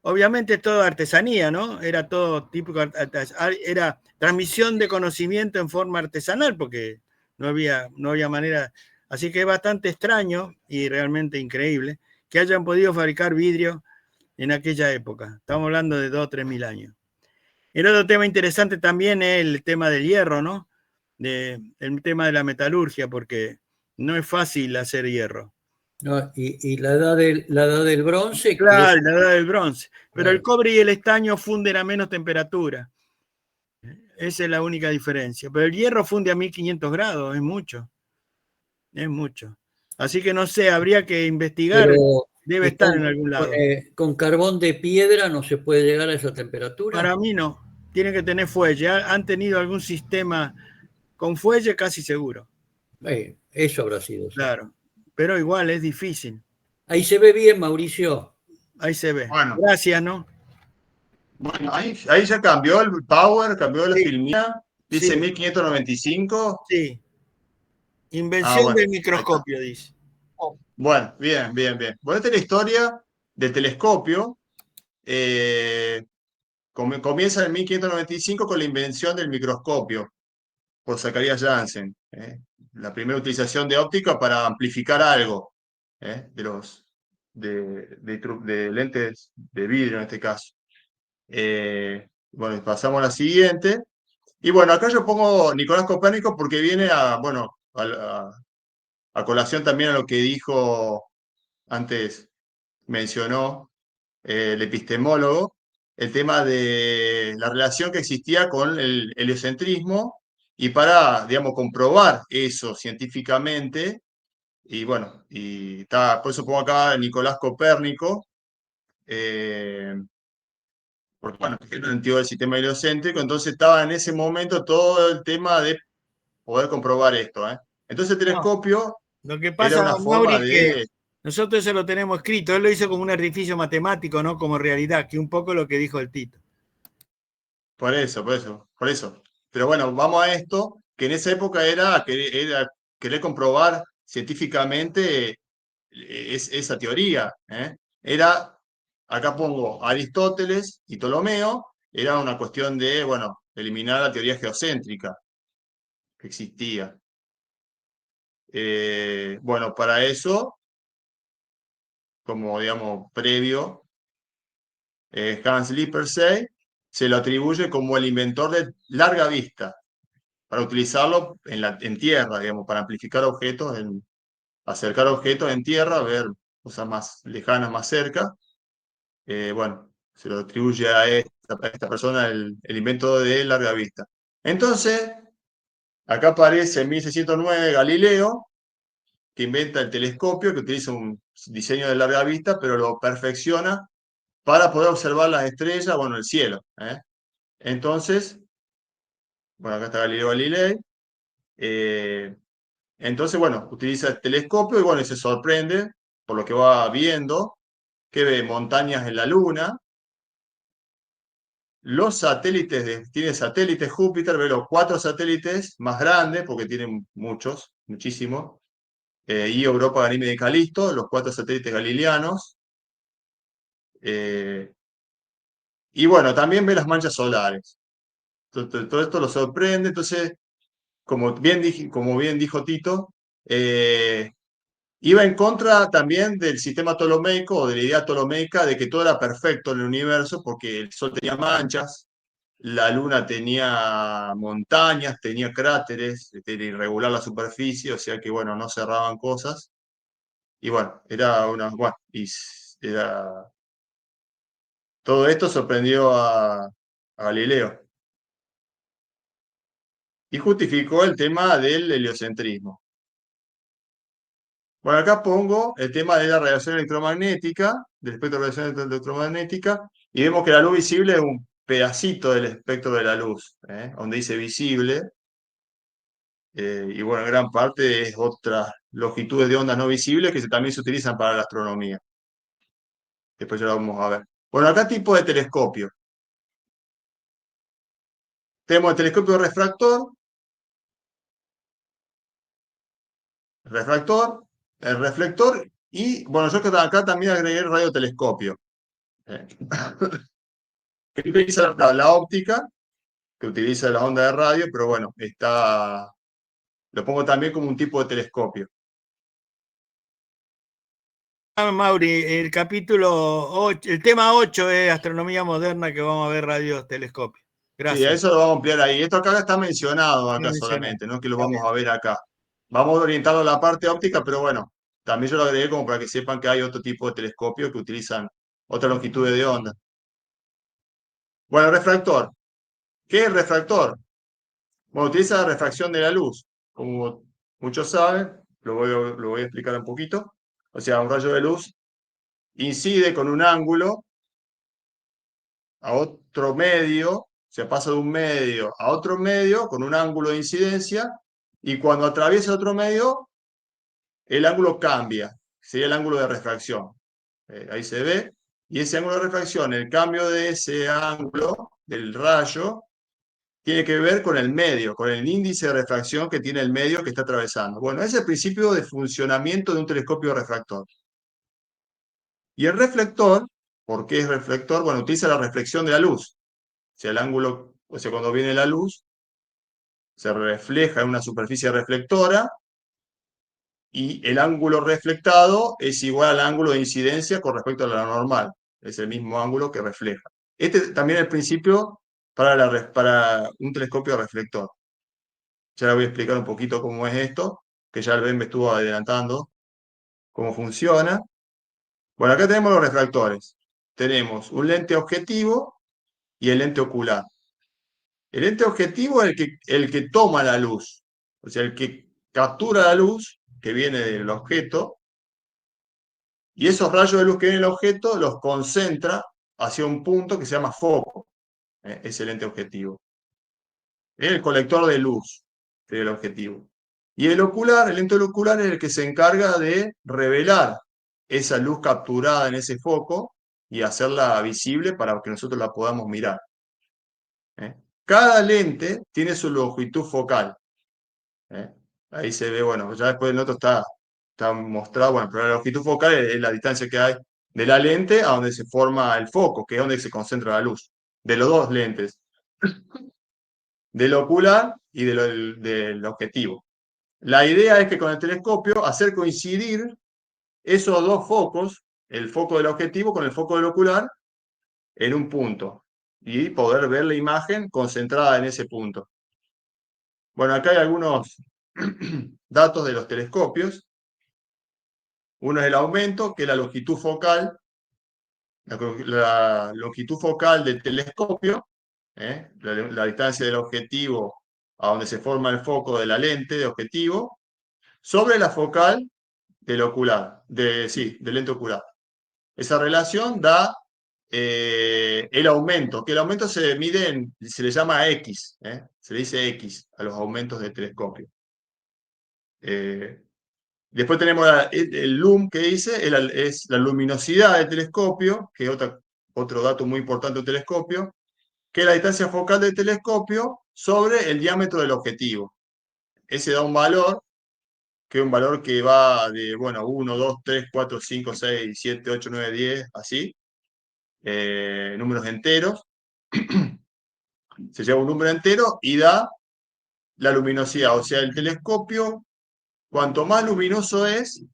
Obviamente todo artesanía, ¿no? Era todo típico, era transmisión de conocimiento en forma artesanal, porque no había manera. Así que es bastante extraño y realmente increíble que hayan podido fabricar vidrio en aquella época. Estamos hablando de 2 o 3 mil años. El otro tema interesante también es el tema del hierro, ¿no? El tema de la metalurgia, porque no es fácil hacer hierro. No, y la edad del bronce. Claro, la edad del bronce. Pero Claro. el cobre y el estaño funden a menos temperatura. Esa es la única diferencia. Pero el hierro funde a 1500 grados, es mucho. Es mucho. Así que no sé, habría que investigar. Pero, Debe estar en algún lado. Con carbón de piedra no se puede llegar a esa temperatura. Para mí no. Tiene que tener fuelle. Han tenido algún sistema con fuelle casi seguro. Eso habrá sido. Sí. Claro, pero igual es difícil. Ahí se ve bien, Mauricio. Ahí se ve. Bueno. Gracias, ¿no? Bueno, ahí ya cambió el power, cambió la Sí. filmía. Dice Sí. 1595. Sí. Invención bueno, del ahí está. microscopio, dice. Bueno, bien. Bueno, esta es la historia del telescopio. Comienza en 1595 con la invención del microscopio por Zacharias Janssen. La primera utilización de óptica para amplificar algo, de lentes de vidrio en este caso. Bueno, pasamos a la siguiente. Y bueno, acá yo pongo Nicolás Copérnico porque viene a colación también a lo que dijo antes, mencionó el epistemólogo, el tema de la relación que existía con el heliocentrismo y para, digamos, comprobar eso científicamente. Y bueno, por eso pongo acá Nicolás Copérnico, porque bueno, es el antiguo del sistema heliocéntrico, entonces estaba en ese momento todo el tema de poder comprobar esto. Entonces el telescopio Lo que era pasa, una forma Mauri, que de... nosotros eso lo tenemos escrito. Él lo hizo como un artificio matemático, no como realidad, que un poco lo que dijo el Tito. Por eso. Pero bueno, vamos a esto, que en esa época era querer comprobar científicamente esa teoría. Acá pongo Aristóteles y Ptolomeo, era una cuestión de, bueno, eliminar la teoría geocéntrica que existía. Bueno, para eso, como digamos, previo, Hans Lippershey se lo atribuye como el inventor de larga vista, para utilizarlo en tierra, digamos, para amplificar objetos, acercar objetos en tierra, ver cosas más lejanas, más cerca. Bueno, se lo atribuye a esta persona el invento de larga vista. Entonces, acá aparece en 1609 Galileo, que inventa el telescopio, que utiliza un diseño de larga vista, pero lo perfecciona para poder observar las estrellas, bueno, el cielo. Entonces, bueno, acá está Galileo Galilei. Entonces, bueno, utiliza el telescopio y bueno, se sorprende por lo que va viendo, que ve montañas en la Luna. Los satélites, tiene satélites Júpiter, ve los 4 satélites más grandes, porque tienen muchísimos. Io, Europa, Ganímede y Calisto, los 4 satélites galileanos. Y bueno, también ve las manchas solares. Todo esto lo sorprende. Entonces, como bien dijo Tito, iba en contra también del sistema ptolomeico o de la idea ptolomeica de que todo era perfecto en el universo porque el Sol tenía manchas, la Luna tenía montañas, tenía cráteres, era irregular la superficie, o sea que bueno, no cerraban cosas. Y bueno, todo esto sorprendió a Galileo. Y justificó el tema del heliocentrismo. Bueno, acá pongo el tema de la radiación electromagnética, del espectro de radiación electromagnética, y vemos que la luz visible es un pedacito del espectro de la luz, donde dice visible, y bueno, en gran parte es otras longitudes de ondas no visibles que también se utilizan para la astronomía. Después ya lo vamos a ver. Bueno, acá tipo de telescopio. Tenemos el telescopio refractor, el reflector, y bueno, yo acá también agregué el radiotelescopio. Que utiliza la óptica, que utiliza las ondas de radio, pero bueno, lo pongo también como un tipo de telescopio. Mauri, el capítulo 8, el tema 8 es astronomía moderna, que vamos a ver radiotelescopio. Gracias. Sí, eso lo vamos a ampliar ahí. Esto acá está mencionado solamente, no es que lo vamos a ver acá. Vamos orientado a la parte óptica, pero bueno, también yo lo agregué como para que sepan que hay otro tipo de telescopios que utilizan otra longitud de onda. Bueno, refractor. ¿Qué es el refractor? Bueno, utiliza la refracción de la luz. Como muchos saben, lo voy a explicar un poquito. O sea, un rayo de luz incide con un ángulo a otro medio, sea, pasa de un medio a otro medio con un ángulo de incidencia, y cuando atraviesa otro medio, el ángulo cambia, sería el ángulo de refracción. Ahí se ve, y ese ángulo de refracción, el cambio de ese ángulo del rayo, tiene que ver con el medio, con el índice de refracción que tiene el medio que está atravesando. Bueno, ese es el principio de funcionamiento de un telescopio refractor. Y el reflector, ¿por qué es reflector? Bueno, utiliza la reflexión de la luz. O sea, el ángulo, o sea, cuando viene la luz, se refleja en una superficie reflectora, y el ángulo reflectado es igual al ángulo de incidencia con respecto a la normal. Es el mismo ángulo que refleja. Este también es el principio para un telescopio reflector. Ya le voy a explicar un poquito cómo es esto, que ya el Ben me estuvo adelantando cómo funciona. Bueno, acá tenemos los refractores. Tenemos un lente objetivo y el lente ocular. El lente objetivo es el que toma la luz, o sea, el que captura la luz que viene del objeto, y esos rayos de luz que vienen del objeto los concentra hacia un punto que se llama foco. Es el lente objetivo. Es el colector de luz del objetivo. Y el ocular, el lente ocular es el que se encarga de revelar esa luz capturada en ese foco y hacerla visible para que nosotros la podamos mirar. Cada lente tiene su longitud focal. Ahí se ve, bueno, ya después el otro está mostrado, bueno, pero la longitud focal es la distancia que hay de la lente a donde se forma el foco, que es donde se concentra la luz, de los dos lentes, del ocular y del objetivo. La idea es que con el telescopio hacer coincidir esos dos focos, el foco del objetivo con el foco del ocular, en un punto, y poder ver la imagen concentrada en ese punto. Bueno, acá hay algunos datos de los telescopios. Uno es el aumento, que es la longitud focal. La longitud focal del telescopio, la distancia del objetivo a donde se forma el foco de la lente de objetivo, sobre la focal del ocular, del lente ocular. Esa relación da el aumento, que el aumento se mide, se le llama X, se le dice X a los aumentos del telescopio. Después tenemos el LUM que dice, es la luminosidad del telescopio, que es otro dato muy importante del telescopio, que es la distancia focal del telescopio sobre el diámetro del objetivo. Ese da un valor, que es un valor que va de, bueno, 1, 2, 3, 4, 5, 6, 7, 8, 9, 10, así, números enteros. Se lleva un número entero y da la luminosidad, o sea, el telescopio, cuanto más luminoso es, o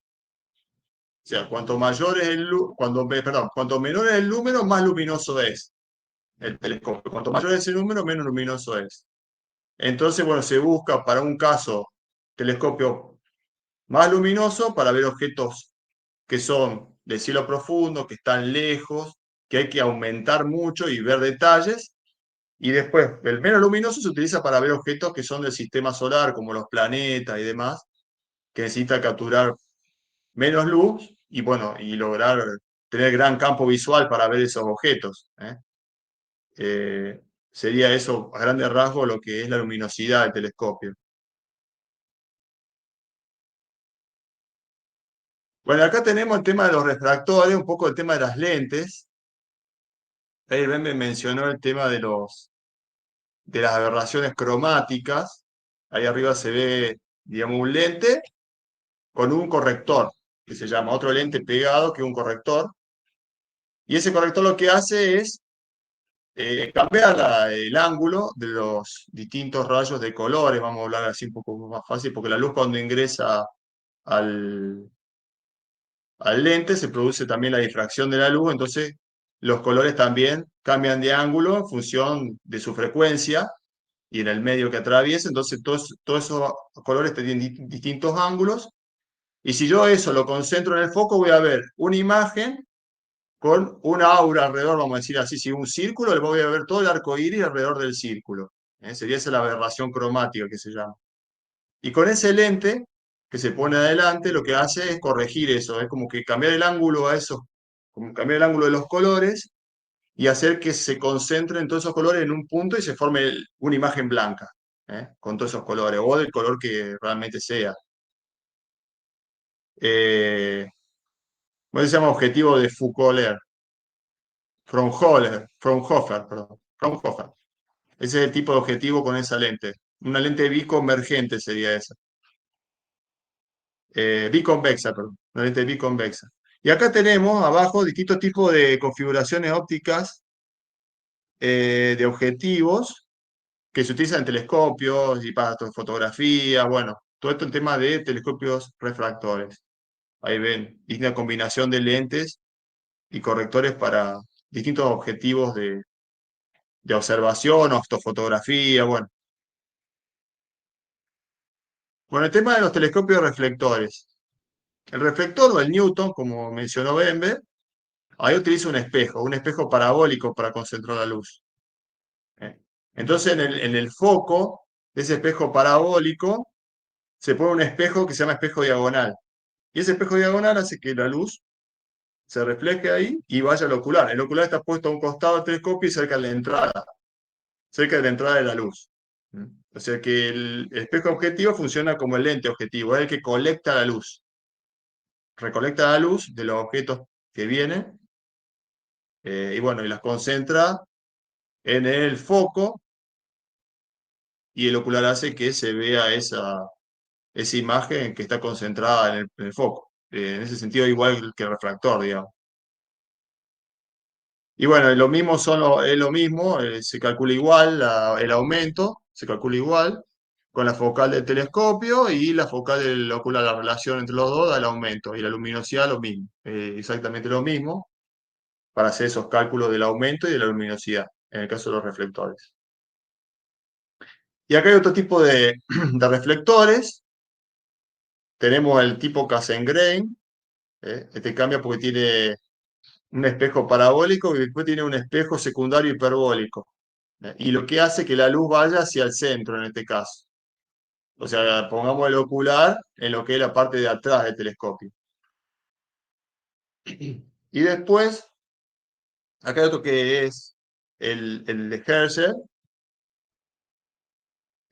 sea, cuanto mayor es cuanto menor es el número, más luminoso es el telescopio. Cuanto mayor es el número, menos luminoso es. Entonces, bueno, se busca para un caso telescopio más luminoso para ver objetos que son de cielo profundo, que están lejos, que hay que aumentar mucho y ver detalles. Y después, el menos luminoso se utiliza para ver objetos que son del sistema solar, como los planetas y demás, que necesita capturar menos luz y, bueno, y lograr tener gran campo visual para ver esos objetos. Sería eso, a grandes rasgos, lo que es la luminosidad del telescopio. Bueno, acá tenemos el tema de los refractores, un poco el tema de las lentes. Ahí Ben me mencionó el tema de las aberraciones cromáticas. Ahí arriba se ve, digamos, un lente con un corrector, que se llama otro lente pegado, que es un corrector. Y ese corrector lo que hace es cambiar el ángulo de los distintos rayos de colores, vamos a hablar así un poco más fácil, porque la luz cuando ingresa al lente se produce también la difracción de la luz, entonces los colores también cambian de ángulo en función de su frecuencia y en el medio que atraviesa, entonces todos esos colores tienen distintos ángulos, y si yo eso lo concentro en el foco, voy a ver una imagen con una aura alrededor, vamos a decir así, si un círculo, le voy a ver todo el arco iris alrededor del círculo. Sería esa la aberración cromática que se llama. Y con ese lente que se pone adelante, lo que hace es corregir eso, es como que cambiar el ángulo a eso, como cambiar el ángulo de los colores, y hacer que se concentren todos esos colores en un punto y se forme una imagen blanca, con todos esos colores, o del color que realmente sea. ¿Cómo se llama? Objetivo de Foucault, Fraunhofer, perdón, Fraunhofer. Ese es el tipo de objetivo con esa lente. Una lente biconvergente sería esa. Biconvexa, perdón. Una lente biconvexa. Y acá tenemos abajo distintos tipos de configuraciones ópticas de objetivos que se utilizan en telescopios y para fotografía, bueno, todo esto en tema de telescopios refractores. Ahí ven, una combinación de lentes y correctores para distintos objetivos de observación, astrofotografía, bueno. Bueno, el tema de los telescopios reflectores. El reflector o el Newton, como mencionó Bembe, ahí utiliza un espejo parabólico para concentrar la luz. Entonces, en el foco de ese espejo parabólico se pone un espejo que se llama espejo diagonal. Y ese espejo diagonal hace que la luz se refleje ahí y vaya al ocular. El ocular está puesto a un costado del telescopio y cerca de la entrada de la luz. O sea que el espejo objetivo funciona como el lente objetivo, es el que colecta la luz. Recolecta la luz de los objetos que vienen y bueno, y las concentra en el foco y el ocular hace que se vea esa imagen que está concentrada en el foco. En ese sentido, igual que el refractor, digamos. Y bueno, es lo mismo, se calcula igual el aumento, se calcula igual con la focal del telescopio y la focal del ocular, la relación entre los dos da el aumento y la luminosidad lo mismo, exactamente lo mismo para hacer esos cálculos del aumento y de la luminosidad, en el caso de los reflectores. Y acá hay otro tipo de reflectores. Tenemos el tipo Cassegrain. Este cambia porque tiene un espejo parabólico y después tiene un espejo secundario hiperbólico. Y lo que hace que la luz vaya hacia el centro en este caso. O sea, pongamos el ocular en lo que es la parte de atrás del telescopio. Y después, acá hay otro que es el de Herschel,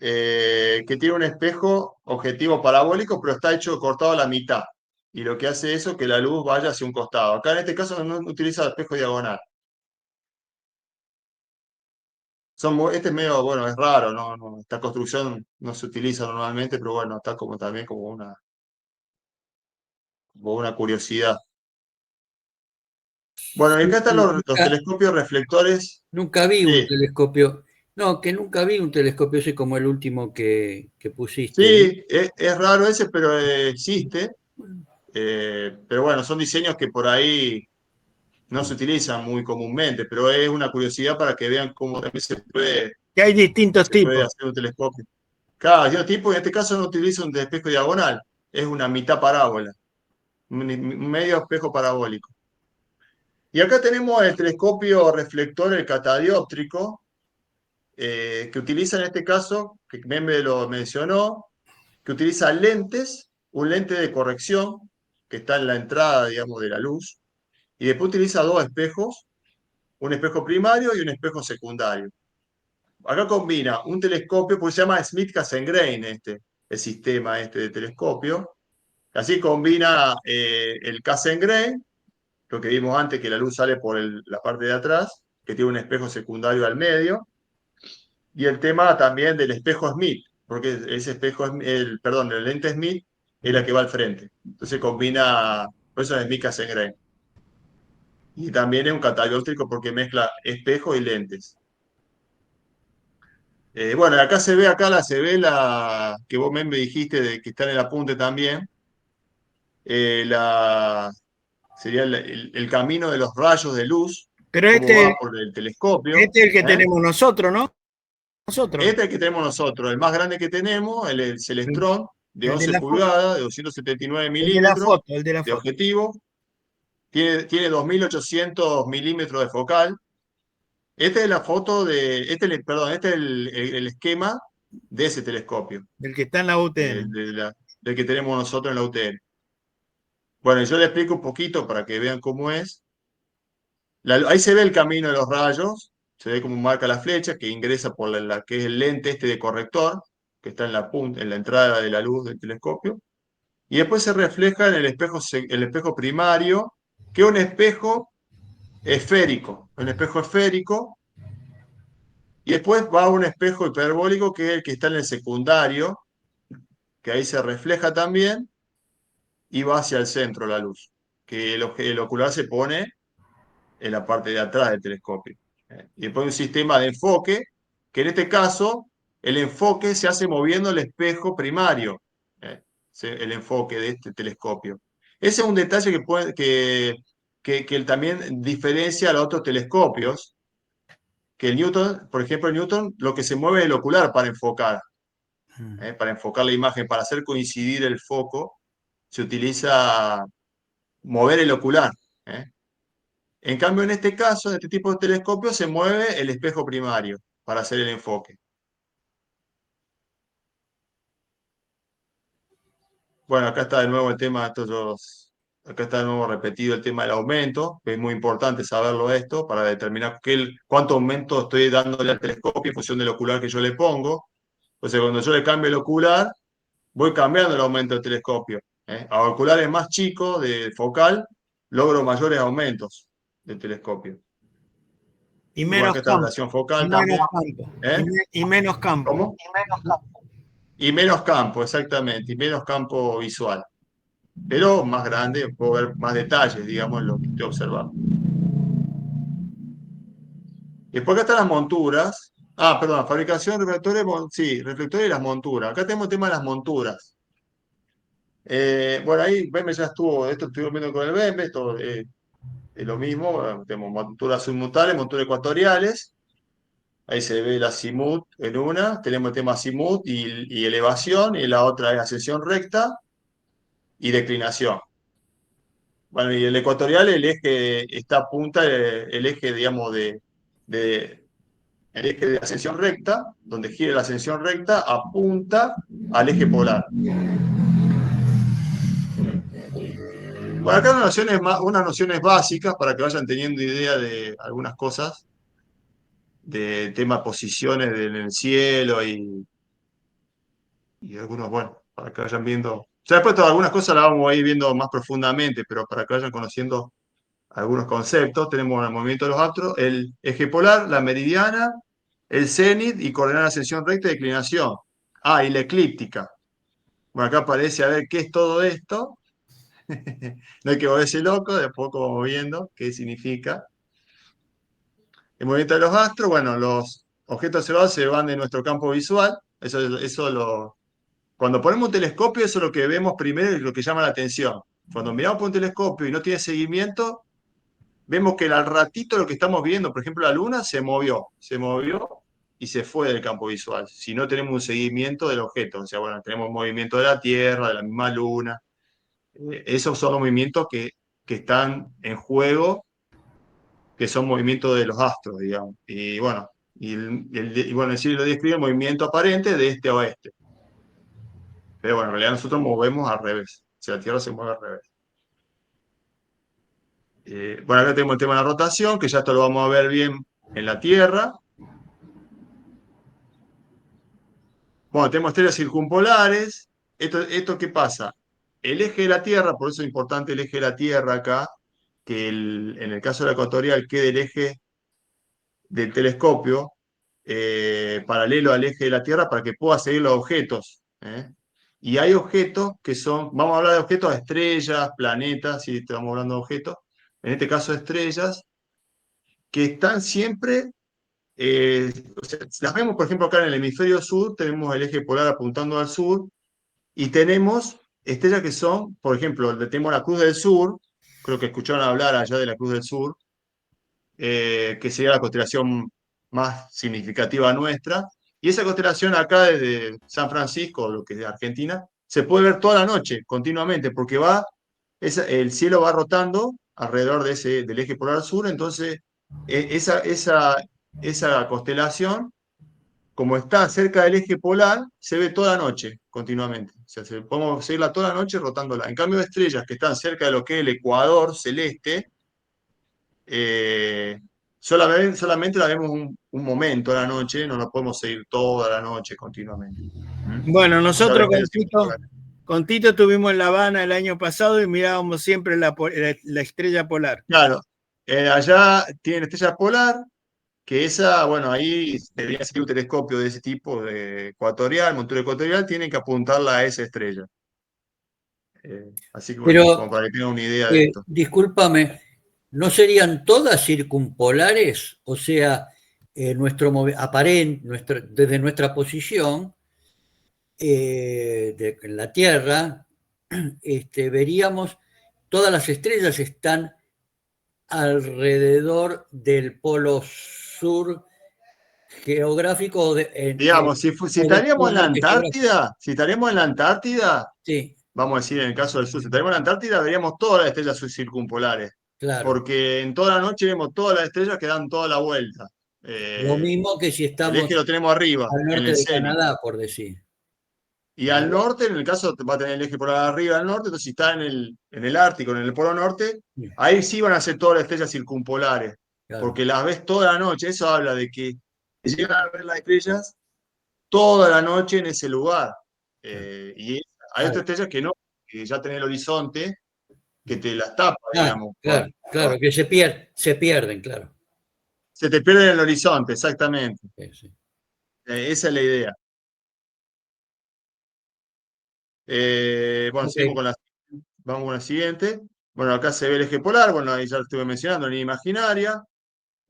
que tiene un espejo objetivo parabólico, pero está hecho cortado a la mitad. Y lo que hace eso es que la luz vaya hacia un costado. Acá en este caso no utiliza espejo diagonal. Este es medio, bueno, es raro, esta construcción no se utiliza normalmente, pero bueno, está también como una curiosidad. Bueno, y acá están los telescopios reflectores. Nunca vi un Sí. telescopio. No, que nunca vi un telescopio ese como el último que pusiste. Sí, es raro ese, pero existe. Pero bueno, son diseños que por ahí no se utilizan muy comúnmente, pero es una curiosidad para que vean cómo también se puede Que hay distintos tipos. hacer un telescopio. Cada tipo, en este caso no utiliza un espejo diagonal, es una mitad parábola, un medio espejo parabólico. Y acá tenemos el telescopio reflector, el catadióptrico, que utiliza en este caso, que Meme lo mencionó, que utiliza lentes, un lente de corrección, que está en la entrada, digamos, de la luz, y después utiliza dos espejos, un espejo primario y un espejo secundario. Acá combina un telescopio, pues se llama Smith-Cassegrain el sistema de telescopio. Así combina el Cassegrain, lo que vimos antes, que la luz sale por la parte de atrás, que tiene un espejo secundario al medio, y el tema también del espejo Smith, porque ese espejo, el lente Smith es la que va al frente. Entonces combina, por eso es Smith-Cassegrain. Y también es un catadióptrico porque mezcla espejo y lentes. Bueno, acá se ve la que vos me dijiste de que está en el apunte también. Sería el camino de los rayos de luz. Pero cómo va por el telescopio. Este es el que tenemos nosotros, ¿no? Nosotros. Este es el que tenemos nosotros, el más grande que tenemos, el Celestrón, de El de 11 la pulgadas, de 279 El de la milímetros foto, el de la de foto. objetivo. Tiene 2800 milímetros de focal. Esta es la foto este es el esquema de ese telescopio, Del que está en la UTN. del que tenemos nosotros en la UTN. Bueno, yo le explico un poquito para que vean cómo es. Ahí se ve el camino de los rayos, se ve como marca la flecha que ingresa por la que es el lente este de corrector, que está en la punta, en la entrada de la luz del telescopio, y después se refleja en el espejo primario, que es un espejo esférico, y después va a un espejo hiperbólico, que es el que está en el secundario, que ahí se refleja también, y va hacia el centro la luz, que el ocular se pone en la parte de atrás del telescopio. Y después un sistema de enfoque, que en este caso el enfoque se hace moviendo el espejo primario, el enfoque de este telescopio. Ese es un detalle que también diferencia a los otros telescopios, que el Newton, por ejemplo, el Newton, lo que se mueve es el ocular para enfocar la imagen, para hacer coincidir el foco, se utiliza mover el ocular. En cambio, en este caso, en este tipo de telescopio, se mueve el espejo primario para hacer el enfoque. Bueno, acá está de nuevo el tema, acá está de nuevo repetido el tema del aumento, que es muy importante saberlo esto para determinar cuánto aumento estoy dándole al telescopio en función del ocular que yo le pongo. Entonces, cuando yo le cambio el ocular, voy cambiando el aumento del telescopio. A oculares más chicos de focal, logro mayores aumentos del telescopio. Y Igual menos que esta campo. relación focal Y menos también. campo. ¿Eh? Y menos campo. ¿Cómo? Y menos campo, exactamente, y menos campo visual. Pero más grande, puedo ver más detalles, digamos, en lo que estoy observando. Y después acá están las monturas. Ah, perdón, fabricación, reflectores, sí, reflectores y las monturas. Acá tenemos el tema de las monturas. Bueno, ahí BEM ya esto estuvimos viendo con el BEM, esto es lo mismo, tenemos monturas submutables, monturas ecuatoriales. Ahí se ve el azimut en una, tenemos el tema azimut y elevación, y la otra es ascensión recta y declinación. Bueno, y el ecuatorial, el eje está a punta, el eje, digamos, el eje de ascensión recta, donde gira la ascensión recta, apunta al eje polar. Bueno, acá unas nociones básicas para que vayan teniendo idea de algunas cosas, de temas posiciones en el cielo y algunos, bueno, para que vayan viendo. Ya después algunas cosas las vamos a ir viendo más profundamente, pero para que vayan conociendo algunos conceptos. Tenemos el movimiento de los astros, el eje polar, la meridiana, el cenit y coordenar ascensión recta y declinación. Ah, y la eclíptica. Bueno, acá aparece a ver qué es todo esto. No hay que volverse loco, de a poco vamos viendo qué significa. El movimiento de los astros, bueno, los objetos observados se van de nuestro campo visual. Cuando ponemos un telescopio, eso es lo que vemos primero y lo que llama la atención. Cuando miramos por un telescopio y no tiene seguimiento, vemos que al ratito lo que estamos viendo, por ejemplo, la luna se movió y se fue del campo visual. Si no tenemos un seguimiento del objeto, o sea, bueno, tenemos movimiento de la Tierra, de la misma luna. Esos son los movimientos que están en juego, que son movimientos de los astros, digamos. Y bueno, el cielo describe el movimiento aparente de este a oeste. Pero bueno, en realidad nosotros movemos al revés. O sea, la Tierra se mueve al revés. Bueno, acá tenemos el tema de la rotación, que ya esto lo vamos a ver bien en la Tierra. Bueno, tenemos estrellas circumpolares. ¿Esto qué pasa? El eje de la Tierra, por eso es importante el eje de la Tierra acá, que en el caso de la ecuatorial quede el eje del telescopio paralelo al eje de la Tierra para que pueda seguir los objetos. Y hay objetos que son, vamos a hablar de objetos, estrellas, planetas, si estamos hablando de objetos, en este caso estrellas, que están siempre, o sea, las vemos por ejemplo acá en el hemisferio sur, tenemos el eje polar apuntando al sur, y tenemos estrellas que son, por ejemplo, tenemos la Cruz del Sur, creo que escucharon hablar allá de la Cruz del Sur, que sería la constelación más significativa nuestra, y esa constelación acá desde San Francisco, lo que es de Argentina, se puede ver toda la noche, continuamente, porque el cielo va rotando alrededor del eje polar sur, entonces esa constelación, como está cerca del eje polar, se ve toda la noche, continuamente. O sea, podemos seguirla toda la noche rotándola. En cambio, estrellas que están cerca de lo que es el ecuador celeste, solamente la vemos un momento a la noche, no la podemos seguir toda la noche continuamente. Bueno, nosotros Solamente las circunpolares. con Tito estuvimos en La Habana el año pasado y mirábamos siempre la estrella polar. Claro, allá tienen estrella polar, que esa, bueno, ahí debería ser un telescopio de ese tipo, de ecuatorial, montura ecuatorial, tienen que apuntarla a esa estrella. Así que bueno, Pero, como para que tengan una idea de esto. discúlpame, ¿no serían todas circumpolares? O sea, desde nuestra posición en la Tierra, veríamos todas las estrellas están alrededor del polo sur geográfico Digamos, si o del estaríamos polo en la norte geográfico. Antártida, si estaríamos en la Antártida, Sí, vamos a decir en el caso del sur, si estaríamos en la Antártida, veríamos todas las estrellas circumpolares, claro. porque en toda la noche vemos todas las estrellas que dan toda la vuelta. Lo mismo que si El estamos eje lo tenemos arriba, al en norte el de cenit. Canadá, por decir. Y al norte, en el caso, va a tener el eje polar arriba al norte, entonces si está en el Ártico, en el polo norte, ahí sí van a ser todas las estrellas circumpolares, Claro. porque las ves toda la noche. Eso habla de que llegan a ver las estrellas toda la noche en ese lugar. Y hay otras estrellas que no, que ya tenés el horizonte, que te las tapa, digamos. Claro, que se pierden, claro. Se te pierde en el horizonte, exactamente. Sí. Esa es la idea. Bueno, seguimos con vamos con la siguiente. Bueno, acá se ve el eje polar, bueno, ahí ya lo estuve mencionando, línea imaginaria.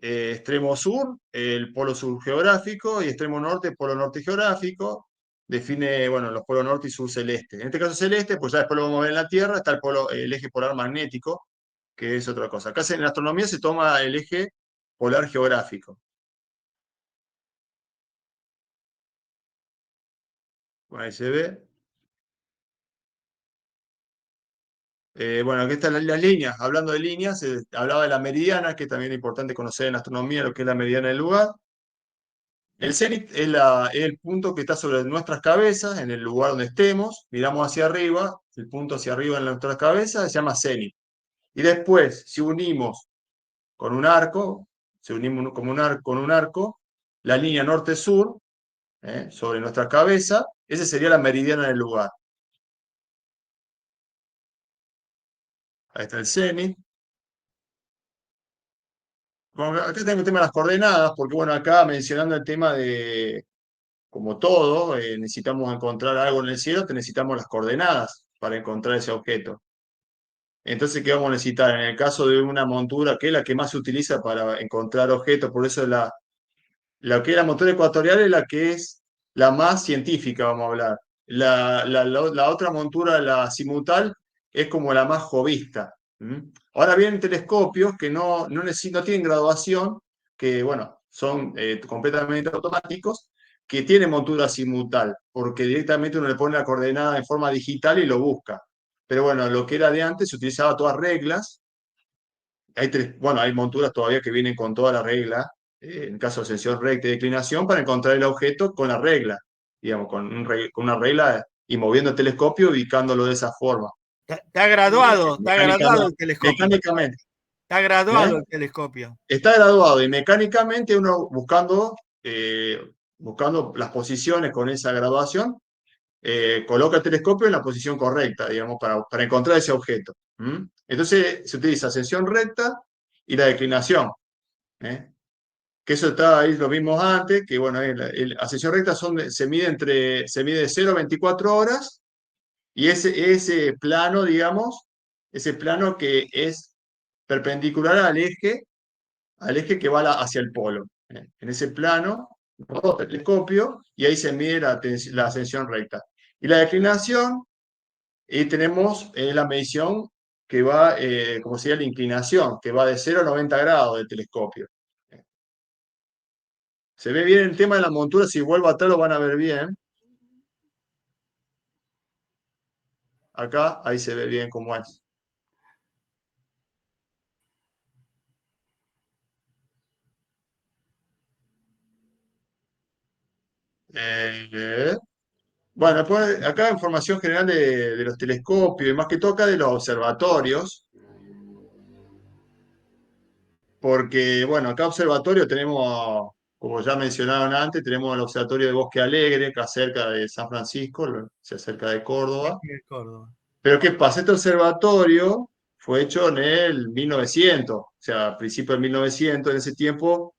Extremo sur, el polo sur geográfico, y extremo norte, polo norte geográfico. Define, bueno, los polos norte y sur celeste. En este caso celeste, pues ya después lo vamos a ver en la Tierra, está el eje polar magnético, que es otra cosa. Acá en la astronomía se toma el eje polar geográfico. Bueno, ahí se ve. Bueno, aquí están las líneas. Hablando de líneas, se hablaba de la meridiana, que también es importante conocer en astronomía lo que es la meridiana del lugar. El cenit es el punto que está sobre nuestras cabezas, en el lugar donde estemos. Miramos hacia arriba, el punto hacia arriba en nuestras cabezas se llama cenit. Y después, si unimos con un arco, con un arco, la línea norte-sur, sobre nuestra cabeza, esa sería la meridiana del lugar. Ahí está el cenit. Bueno, acá tengo el tema de las coordenadas, porque bueno, acá mencionando el tema de, como todo, necesitamos encontrar algo en el cielo, necesitamos las coordenadas para encontrar ese objeto. Entonces, ¿qué vamos a necesitar? En el caso de una montura, que es la que más se utiliza para encontrar objetos, por eso la que es la montura ecuatorial es la que es la más científica, vamos a hablar. La otra montura, la simutal, es como la más jovista. Ahora vienen telescopios que no tienen graduación, que bueno, son completamente automáticos, que tienen montura simutal, porque directamente uno le pone la coordenada en forma digital y lo busca. Pero bueno, lo que era de antes se utilizaba todas reglas. Hay monturas todavía que vienen con toda la regla, en caso de ascensión recta y declinación, para encontrar el objeto con la regla, digamos, con una regla y moviendo el telescopio, ubicándolo de esa forma. Está graduado el telescopio. Mecánicamente. Está graduado el telescopio. Está graduado y mecánicamente uno buscando las posiciones con esa graduación, coloca el telescopio en la posición correcta, digamos, para encontrar ese objeto. Entonces se utiliza ascensión recta y la declinación. Que eso está ahí, lo vimos antes, que bueno, la ascensión recta se mide de 0 a 24 horas, y ese plano, digamos, ese plano que es perpendicular al eje que va hacia el polo. En ese plano, rota el telescopio y ahí se mide la ascensión recta. Y la declinación, y tenemos la medición que va, como sería la inclinación, que va de 0 a 90 grados del telescopio. Se ve bien el tema de la montura, si vuelvo atrás lo van a ver bien. Acá, ahí se ve bien cómo es. Bueno, después acá información general de los telescopios y más que toca de los observatorios. porque, bueno, acá observatorio tenemos, como ya mencionaron antes, tenemos el observatorio de Bosque Alegre, acá cerca de San Francisco, cerca de Córdoba. De Córdoba. Pero ¿qué pasa? Este observatorio fue hecho en el 1900, o sea, a principios del 1900, en ese tiempo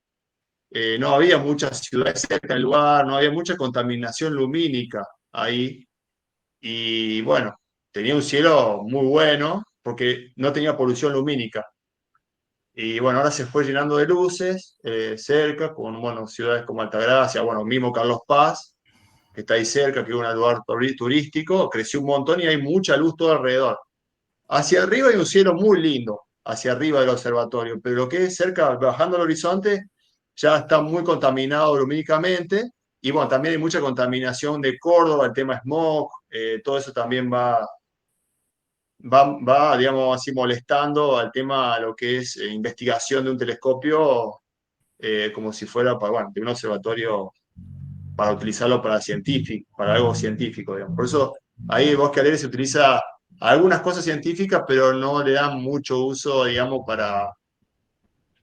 no había muchas ciudades cerca del lugar, no había mucha contaminación lumínica ahí. Y bueno, tenía un cielo muy bueno porque no tenía polución lumínica. Y bueno, ahora se fue llenando de luces cerca, con bueno, ciudades como Altagracia, bueno, mismo Carlos Paz, que está ahí cerca, que es un lugar turístico, creció un montón y hay mucha luz todo alrededor. Hacia arriba hay un cielo muy lindo, hacia arriba del observatorio, pero lo que es cerca, bajando al horizonte, ya está muy contaminado lumínicamente. Y bueno, también hay mucha contaminación de Córdoba, el tema smog, todo eso también va, digamos así, molestando al tema, lo que es investigación de un telescopio, como si fuera para, bueno, de un observatorio para utilizarlo para científico, para algo científico, digamos. Por eso ahí en Bosque Alegre se utiliza algunas cosas científicas, pero no le dan mucho uso, digamos, para...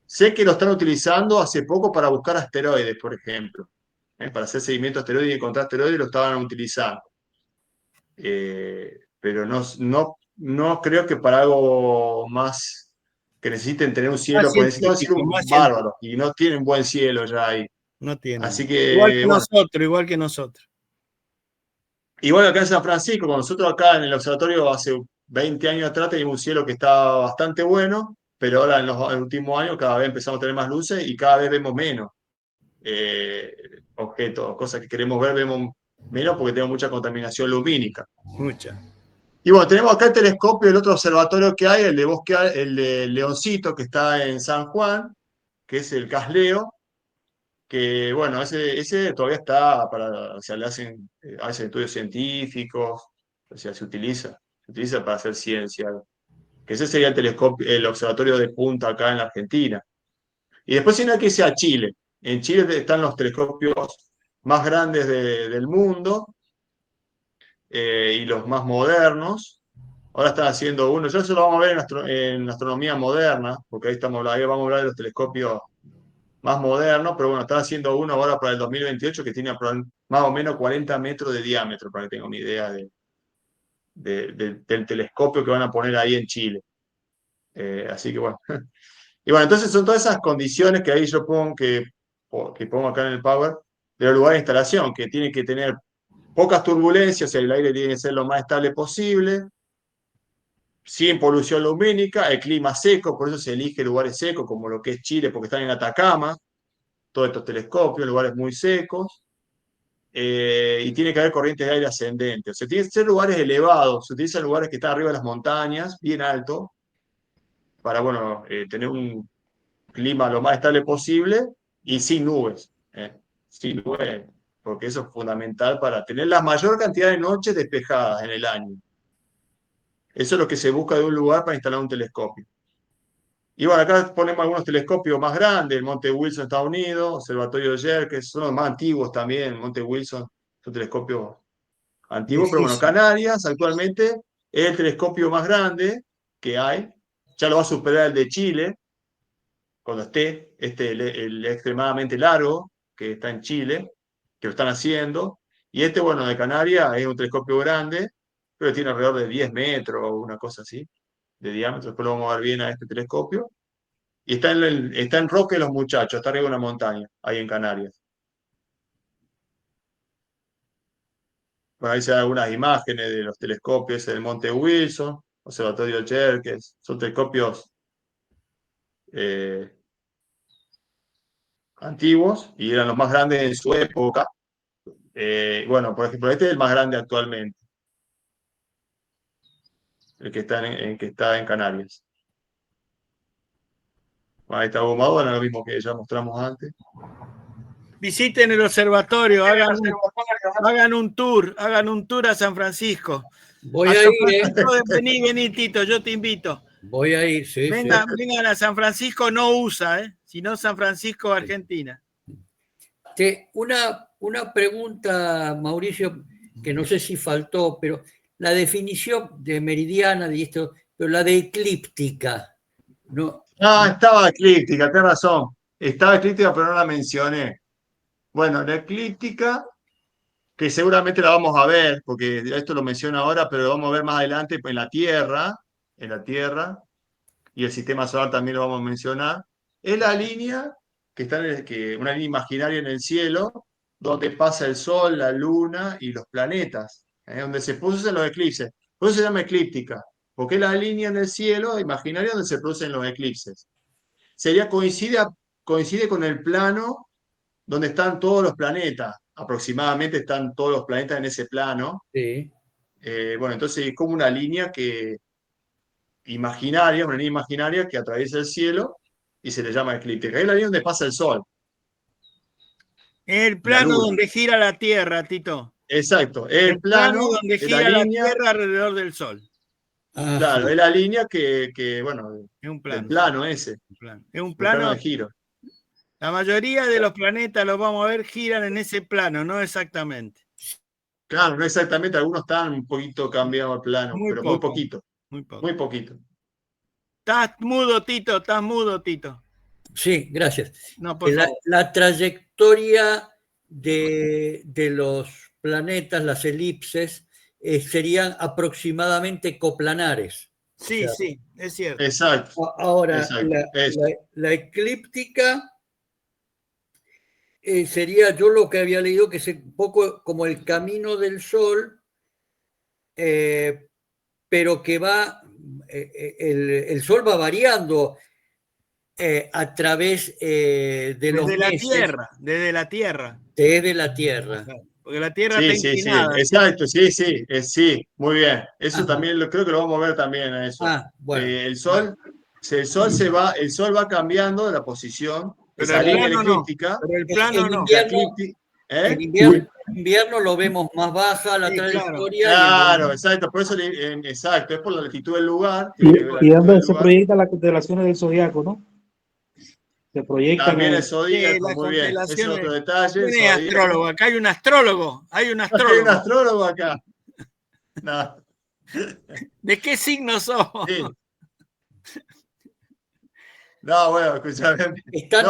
Sé que lo están utilizando hace poco para buscar asteroides, por ejemplo. Para hacer seguimiento a asteroides y encontrar asteroides lo estaban utilizando. Pero no creo que para algo más que necesiten tener un cielo, Más porque necesitan un científico, cielo más científico. bárbaro, y no tienen buen cielo ya ahí. No tienen. Así Igual que, que bueno, nosotros, igual que nosotros. igual acá en San Francisco, con nosotros acá en el observatorio hace 20 años atrás teníamos un cielo que estaba bastante bueno, pero ahora en los últimos años cada vez empezamos a tener más luces y cada vez vemos menos objetos, cosas que queremos ver, vemos menos porque tenemos mucha contaminación lumínica. Mucha. Y bueno, tenemos acá el telescopio, el otro observatorio que hay, el de Bosque, el de Leoncito, que está en San Juan, que es el CASLEO, que bueno, ese todavía está para, o sea, le hacen estudios científicos, o sea, se utiliza para hacer ciencia, que ese sería el telescopio, el observatorio de punta acá en la Argentina. Y después si no hay que irse a Chile. En Chile están los telescopios más grandes del mundo y los más modernos. Ahora están haciendo uno, yo eso lo vamos a ver en astronomía moderna, porque ahí vamos a hablar de los telescopios más moderno, pero bueno, están haciendo uno ahora para el 2028 que tiene más o menos 40 metros de diámetro, para que tengan una idea del telescopio que van a poner ahí en Chile. Así que bueno. Y bueno, entonces son todas esas condiciones que ahí yo pongo, que pongo acá en el Power, de los lugares de instalación, que tiene que tener pocas turbulencias, el aire tiene que ser lo más estable posible, sin polución lumínica, el clima seco, por eso se elige lugares secos, como lo que es Chile, porque están en Atacama, todos estos telescopios, lugares muy secos, y tiene que haber corrientes de aire ascendentes. O sea, tienen que ser lugares elevados, se utilizan lugares que están arriba de las montañas, bien alto, para, bueno, tener un clima lo más estable posible y sin nubes, sin nubes, porque eso es fundamental para tener la mayor cantidad de noches despejadas en el año. Eso es lo que se busca de un lugar para instalar un telescopio. Y bueno, acá ponemos algunos telescopios más grandes, el Monte Wilson, Estados Unidos, Observatorio de Yerkes, son los más antiguos también, el Monte Wilson, son telescopios antiguos, pero bueno, Viejísimo. Canarias actualmente es el telescopio más grande que hay, ya lo va a superar el de Chile, cuando esté el extremadamente largo, que está en Chile, que lo están haciendo, y bueno, de Canarias es un telescopio grande, pero tiene alrededor de 10 metros o una cosa así de diámetro, después lo vamos a ver bien a este telescopio. Y está en Roque Los Muchachos, está arriba de una montaña, ahí en Canarias. Bueno, ahí se dan algunas imágenes de los telescopios del Monte Wilson, Observatorio Yerkes, son telescopios antiguos y eran los más grandes en su época. Bueno, por ejemplo, este es el más grande actualmente, el que está en Canarias. Ahí está Bomadona, lo mismo que ya mostramos antes. Visiten el observatorio, hagan un tour a San Francisco. Voy a ir, Vení, Tito, yo te invito. Voy a ir, sí. Vengan a San Francisco, no USA, sino San Francisco, Argentina. Una pregunta, Mauricio, que no sé si faltó, pero la definición de meridiana de esto, pero la de eclíptica, ¿no? Ah, estaba eclíptica, tenés razón. Estaba eclíptica, pero no la mencioné. Bueno, la eclíptica, que seguramente la vamos a ver, porque esto lo menciono ahora, pero lo vamos a ver más adelante en la Tierra, y el sistema solar también lo vamos a mencionar, es la línea que está una línea imaginaria en el cielo, donde pasa el Sol, la Luna y los planetas, donde se producen los eclipses. Por eso se llama eclíptica, porque es la línea en el cielo imaginaria donde se producen los eclipses. Coincide con el plano donde están todos los planetas. Aproximadamente están todos los planetas en ese plano. Sí. Bueno, entonces es como una línea una línea imaginaria que atraviesa el cielo y se le llama eclíptica. Es la línea donde pasa el Sol. El plano donde gira la Tierra, Tito. Exacto, El plano donde de gira la Tierra alrededor del Sol. Claro, sí. es la línea que bueno, Es un plano. el plano ese. Es un El plano plano de giro. La mayoría de los planetas, los vamos a ver, giran en ese plano, no exactamente. Claro, no exactamente, algunos están un poquito cambiados el plano, pero muy poquito. Muy poco. Muy poquito. Estás mudo, Tito. Sí, gracias. No, por favor. La trayectoria de los planetas, las elipses, serían aproximadamente coplanares. Sí, O sea, sí, es cierto. Exacto. Ahora, Exacto, la eclíptica sería, yo lo que había leído, que es un poco como el camino del Sol, pero que va, el Sol va variando a través de los meses. Desde la Tierra. Desde la Tierra. Porque la Tierra está sí, inclinada. exacto, sí, muy bien. Eso también creo que lo vamos a ver también a eso. Bueno. El Sol va cambiando de la posición. Pero esa el línea plano eclíptica. Pero el plano no. En invierno lo vemos más baja la trayectoria. Claro, exacto, por eso exacto, es por la latitud del lugar. Y donde se proyectan las constelaciones del zodiaco, ¿no? Se proyectan. También el zodíaco, muy bien. Ese es otro detalle. ¿Quién es astrólogo? Acá hay un astrólogo. Hay un astrólogo acá. No. ¿De qué signo sos? Sí. No, bueno, escúchame. Están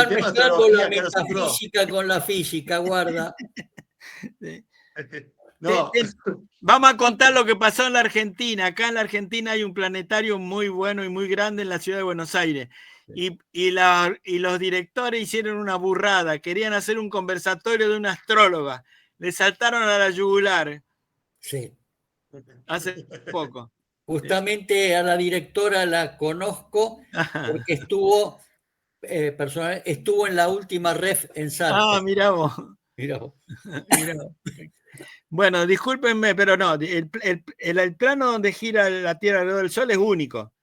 mezclando la metafísica con la física, guarda. No. Vamos a contar lo que pasó en la Argentina. Acá en la Argentina hay un planetario muy bueno y muy grande en la ciudad de Buenos Aires. Y los directores hicieron una burrada. Querían hacer un conversatorio de una astróloga. Le saltaron a la yugular. Sí. Hace poco. Justamente a la directora la conozco porque estuvo en la última ref en Salta. Mirá vos. Bueno, discúlpenme, pero no, el plano donde gira la Tierra alrededor del Sol es único.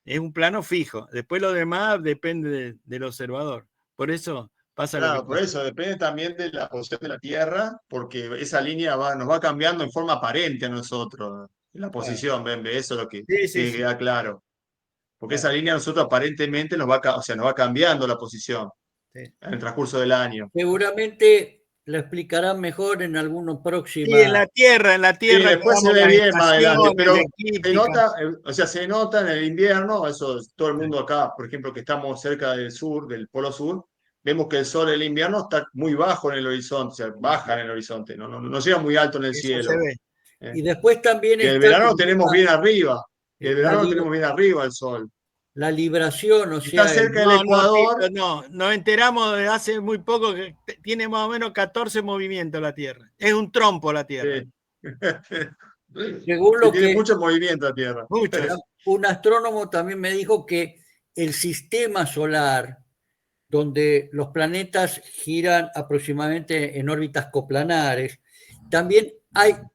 Es un plano fijo. Después lo demás depende del observador. Por eso pasa lo que pasa. Por eso depende también de la posición de la Tierra, porque esa línea nos va cambiando en forma aparente a nosotros. La posición, eso es lo que queda claro. Porque esa línea a nosotros aparentemente nos va cambiando la posición en el transcurso del año. Seguramente la explicarán mejor en algunos próximos. Sí, en la Tierra. Sí, después se ve bien más adelante, pero se nota en el invierno, eso todo el mundo acá, por ejemplo, que estamos cerca del sur, del Polo Sur, vemos que el Sol en el invierno está muy bajo en el horizonte, o sea, baja en el horizonte, no llega muy alto en el cielo. Se ve. Y después también el verano lo tenemos bien arriba. El verano lo tenemos bien arriba el Sol. La libración, o sea... Está cerca del Ecuador. Nos enteramos de hace muy poco que tiene más o menos 14 movimientos la Tierra. Es un trompo la Tierra. Según lo tiene mucho movimiento la Tierra. Un astrónomo también me dijo que el sistema solar, donde los planetas giran aproximadamente en órbitas coplanares, también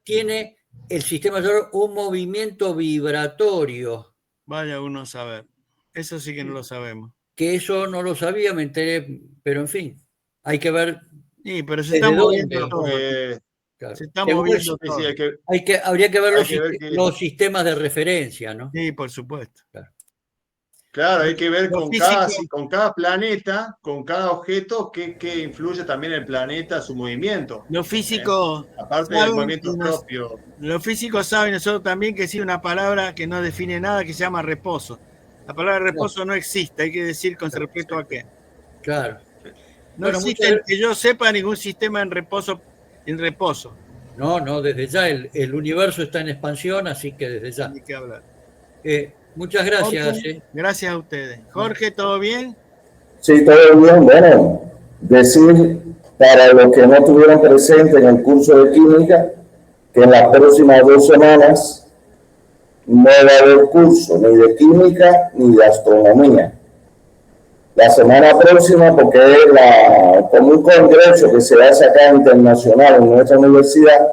tiene el sistema solar un movimiento vibratorio. Vaya uno a saber. Eso sí que no lo sabemos. Que eso no lo sabía, me enteré, pero en fin, hay que ver. Sí, pero se está moviendo todo. Claro. Se está moviendo todo. Habría que ver los sistemas de referencia, ¿no? Sí, por supuesto. Claro, hay que ver con cada planeta, con cada objeto, qué influye también el planeta, su movimiento. Los físicos. Aparte del movimiento propio. Los físicos saben nosotros también que existe una palabra que no define nada que se llama reposo. La palabra reposo no existe, hay que decir con respecto a qué. Claro. No Bueno, existe, que yo sepa, ningún sistema en reposo. No, desde ya el universo está en expansión, así que desde ya. Ni que hablar. Muchas gracias. Jorge, gracias a ustedes. Jorge, ¿todo bien? Sí, todo bien. Bueno, decir para los que no estuvieron presentes en el curso de química que en las próximas 2 semanas no va a haber curso ni de química ni de astronomía. La semana próxima, porque es como un congreso que se va a sacar internacional en nuestra universidad,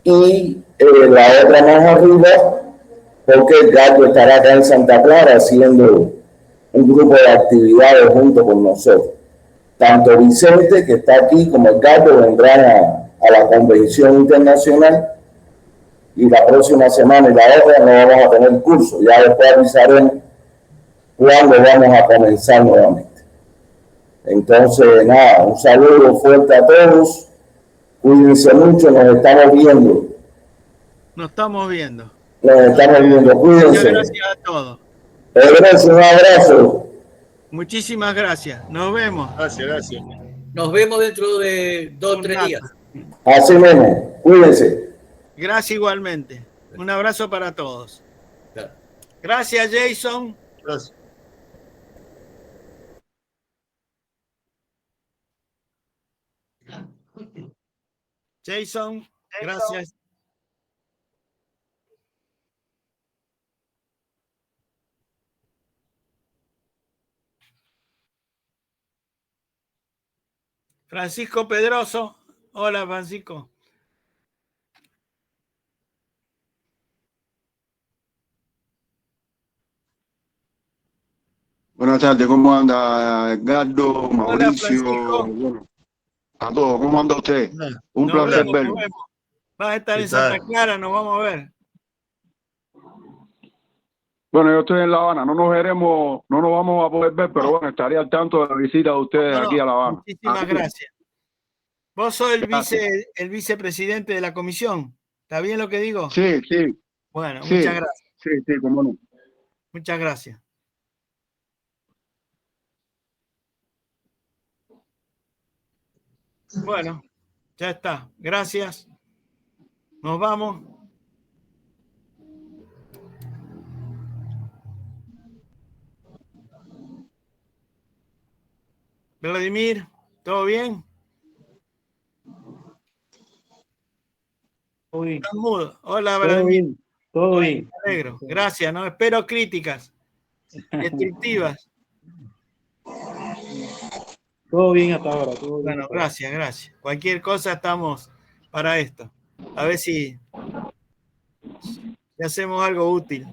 y la otra más arriba, porque Edgardo estará acá en Santa Clara haciendo un grupo de actividades junto con nosotros. Tanto Vicente, que está aquí, como Edgardo vendrán a la convención internacional, y la próxima semana y la otra no vamos a tener curso. Ya después avisaremos cuándo vamos a comenzar nuevamente. Entonces, nada, un saludo fuerte a todos. Cuídense mucho, nos estamos viendo. Nos estamos viendo. Cuídense. Gracias a todos. Un abrazo. Muchísimas gracias. Nos vemos. Gracias. Nos vemos dentro de 2 o 3 días. Así mismo, cuídense. Gracias igualmente. Un abrazo para todos. Claro. Gracias, Jason. Gracias. Jason, gracias. Francisco Pedroso. Hola, Francisco. Buenas tardes, ¿cómo anda Edgardo, Mauricio? Bueno, a todos, ¿cómo anda usted? Un placer verlo. Vas a estar en Santa Clara, nos vamos a ver. Bueno, yo estoy en La Habana, no nos veremos, no nos vamos a poder ver, pero bueno, estaré al tanto de la visita de ustedes aquí a La Habana. Muchísimas gracias. Vos sos el vicepresidente de la comisión. ¿Está bien lo que digo? Sí. Bueno, sí, muchas gracias. Sí, cómo no. Muchas gracias. Bueno, ya está. Gracias. Nos vamos. Vladimir, ¿todo bien? Todo bien. ¿Estás mudo? Hola, Todo Vladimir. bien. Todo bien. Me alegro. Gracias, no espero críticas destructivas. Todo bien hasta ahora. Todo bien. Bueno, gracias. Cualquier cosa estamos para esto. A ver si hacemos algo útil.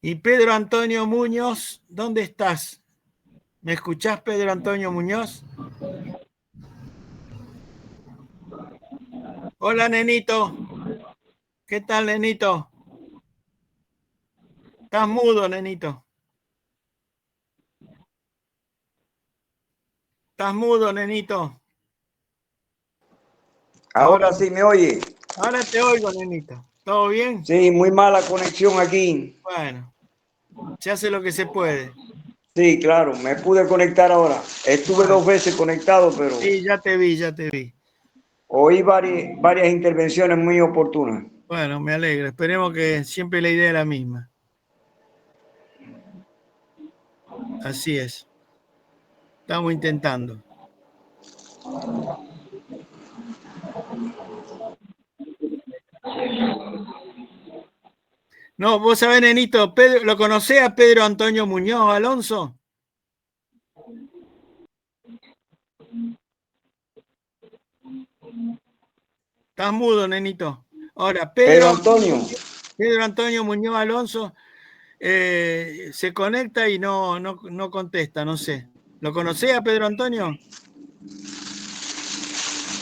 Y Pedro Antonio Muñoz, ¿dónde estás? ¿Me escuchás, Pedro Antonio Muñoz? Hola, nenito. ¿Qué tal, nenito? Estás mudo, nenito. Estás mudo, nenito. Ahora sí me oye. Ahora te oigo, nenito. ¿Todo bien? Sí, muy mala conexión aquí. Bueno, se hace lo que se puede. Sí, claro, me pude conectar ahora. Estuve 2 veces conectado, pero... Sí, ya te vi. Oí varias intervenciones muy oportunas. Bueno, me alegro. Esperemos que siempre la idea es la misma. Así es. Estamos intentando. No, vos sabés, nenito, Pedro, ¿lo conocés a Pedro Antonio Muñoz Alonso? Estás mudo, nenito. Ahora, Pedro Antonio Muñoz Alonso se conecta y no contesta, no sé. ¿Lo conocés a Pedro Antonio?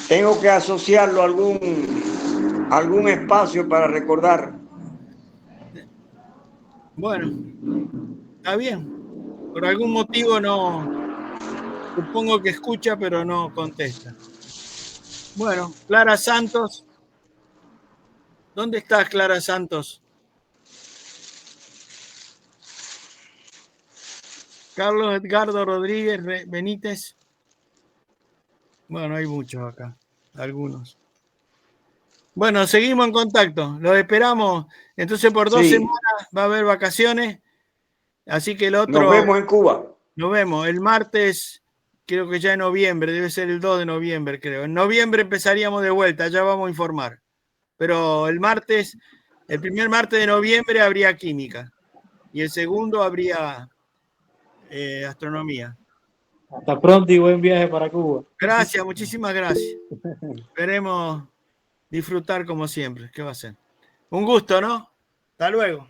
Tengo que asociarlo a algún espacio para recordar. Bueno, está bien. Por algún motivo no. Supongo que escucha, pero no contesta. Bueno, Clara Santos. ¿Dónde estás, Clara Santos? Carlos Edgardo Rodríguez Benítez. Bueno, hay muchos acá, algunos. Bueno, seguimos en contacto, los esperamos. Entonces por 2 semanas va a haber vacaciones, así que el otro... Nos vemos en Cuba. Nos vemos el martes, creo que ya en noviembre, debe ser el 2 de noviembre, creo. En noviembre empezaríamos de vuelta, ya vamos a informar. Pero el martes, el primer martes de noviembre habría química y el segundo habría astronomía. Hasta pronto y buen viaje para Cuba. Gracias, muchísimas gracias. Esperemos disfrutar como siempre. ¿Qué va a ser? Un gusto, ¿no? Hasta luego.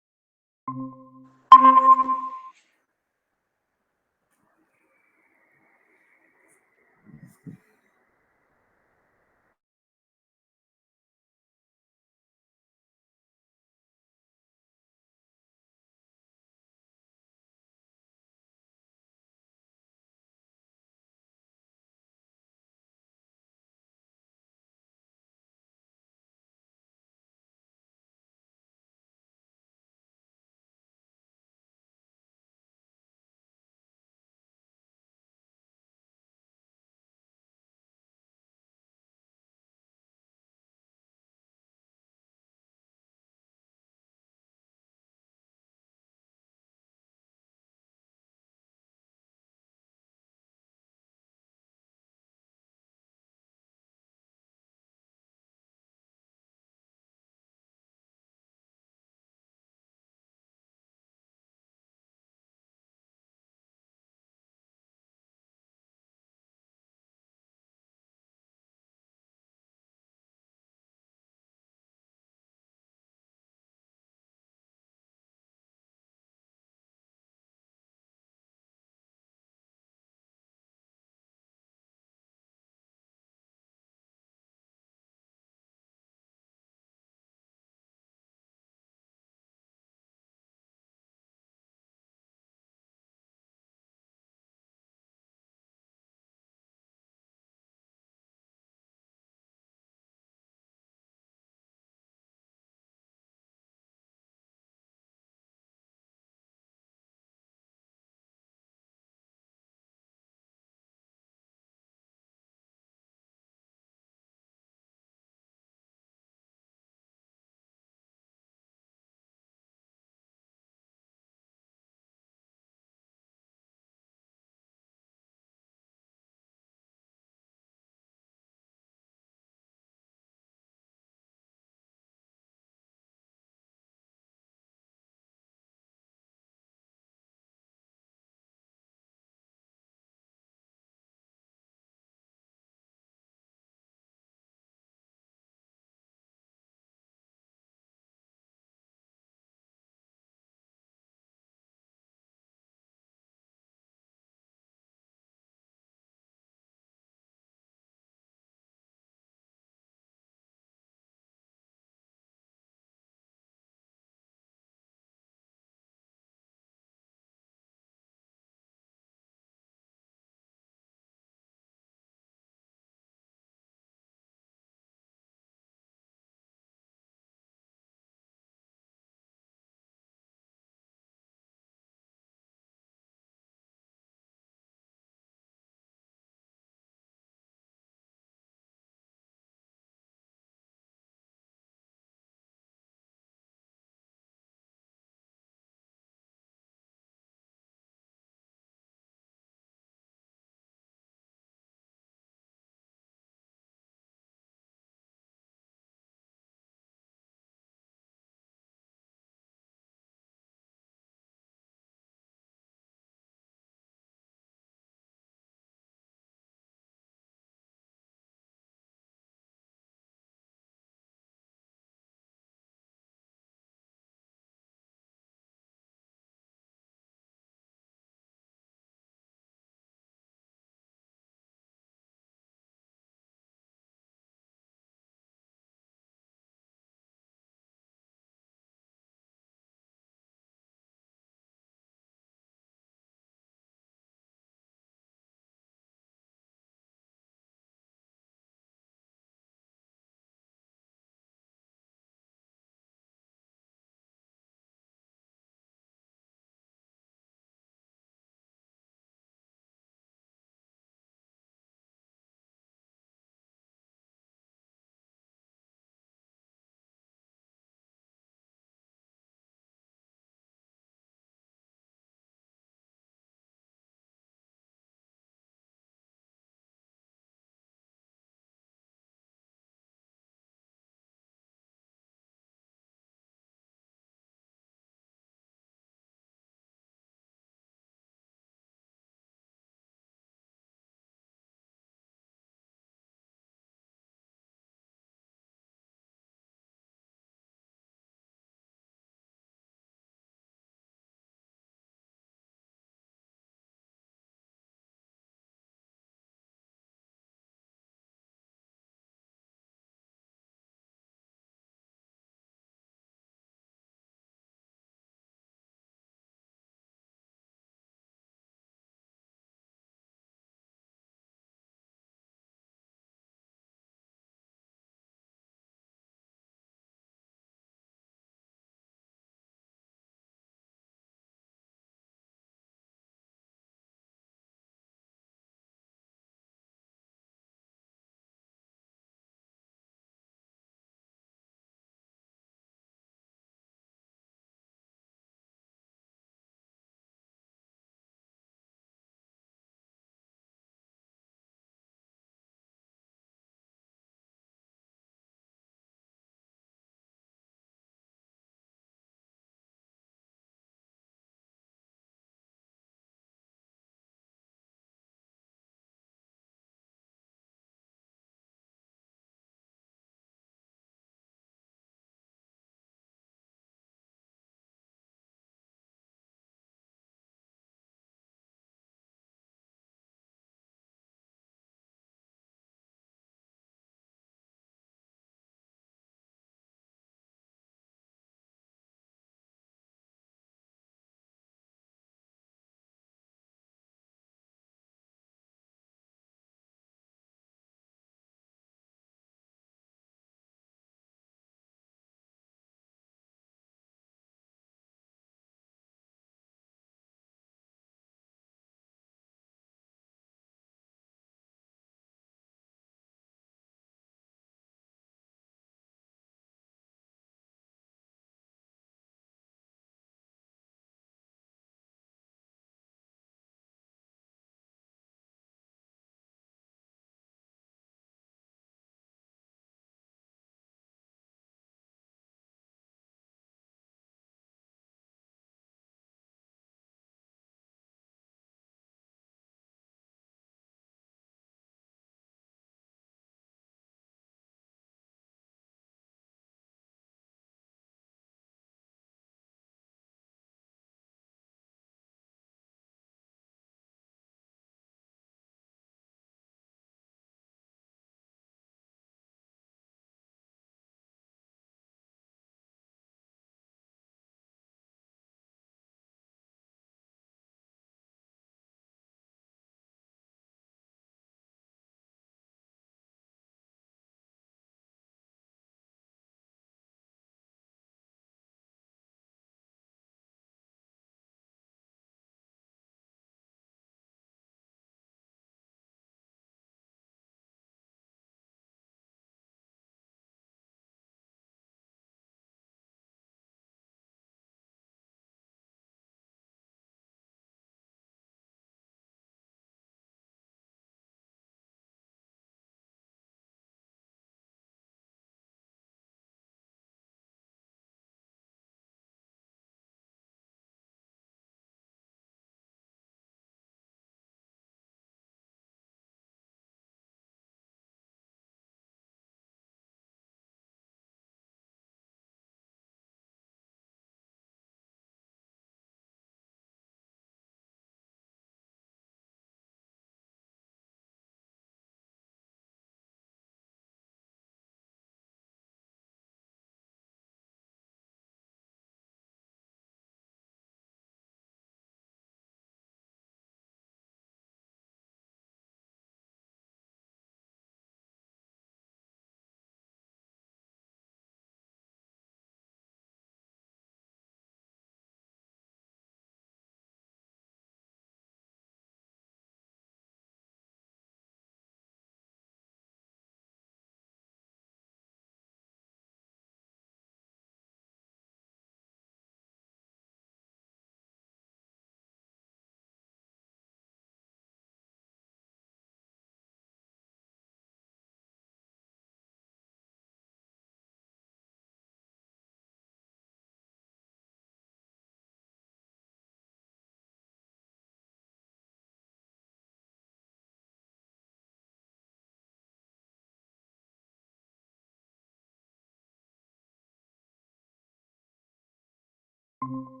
Chao.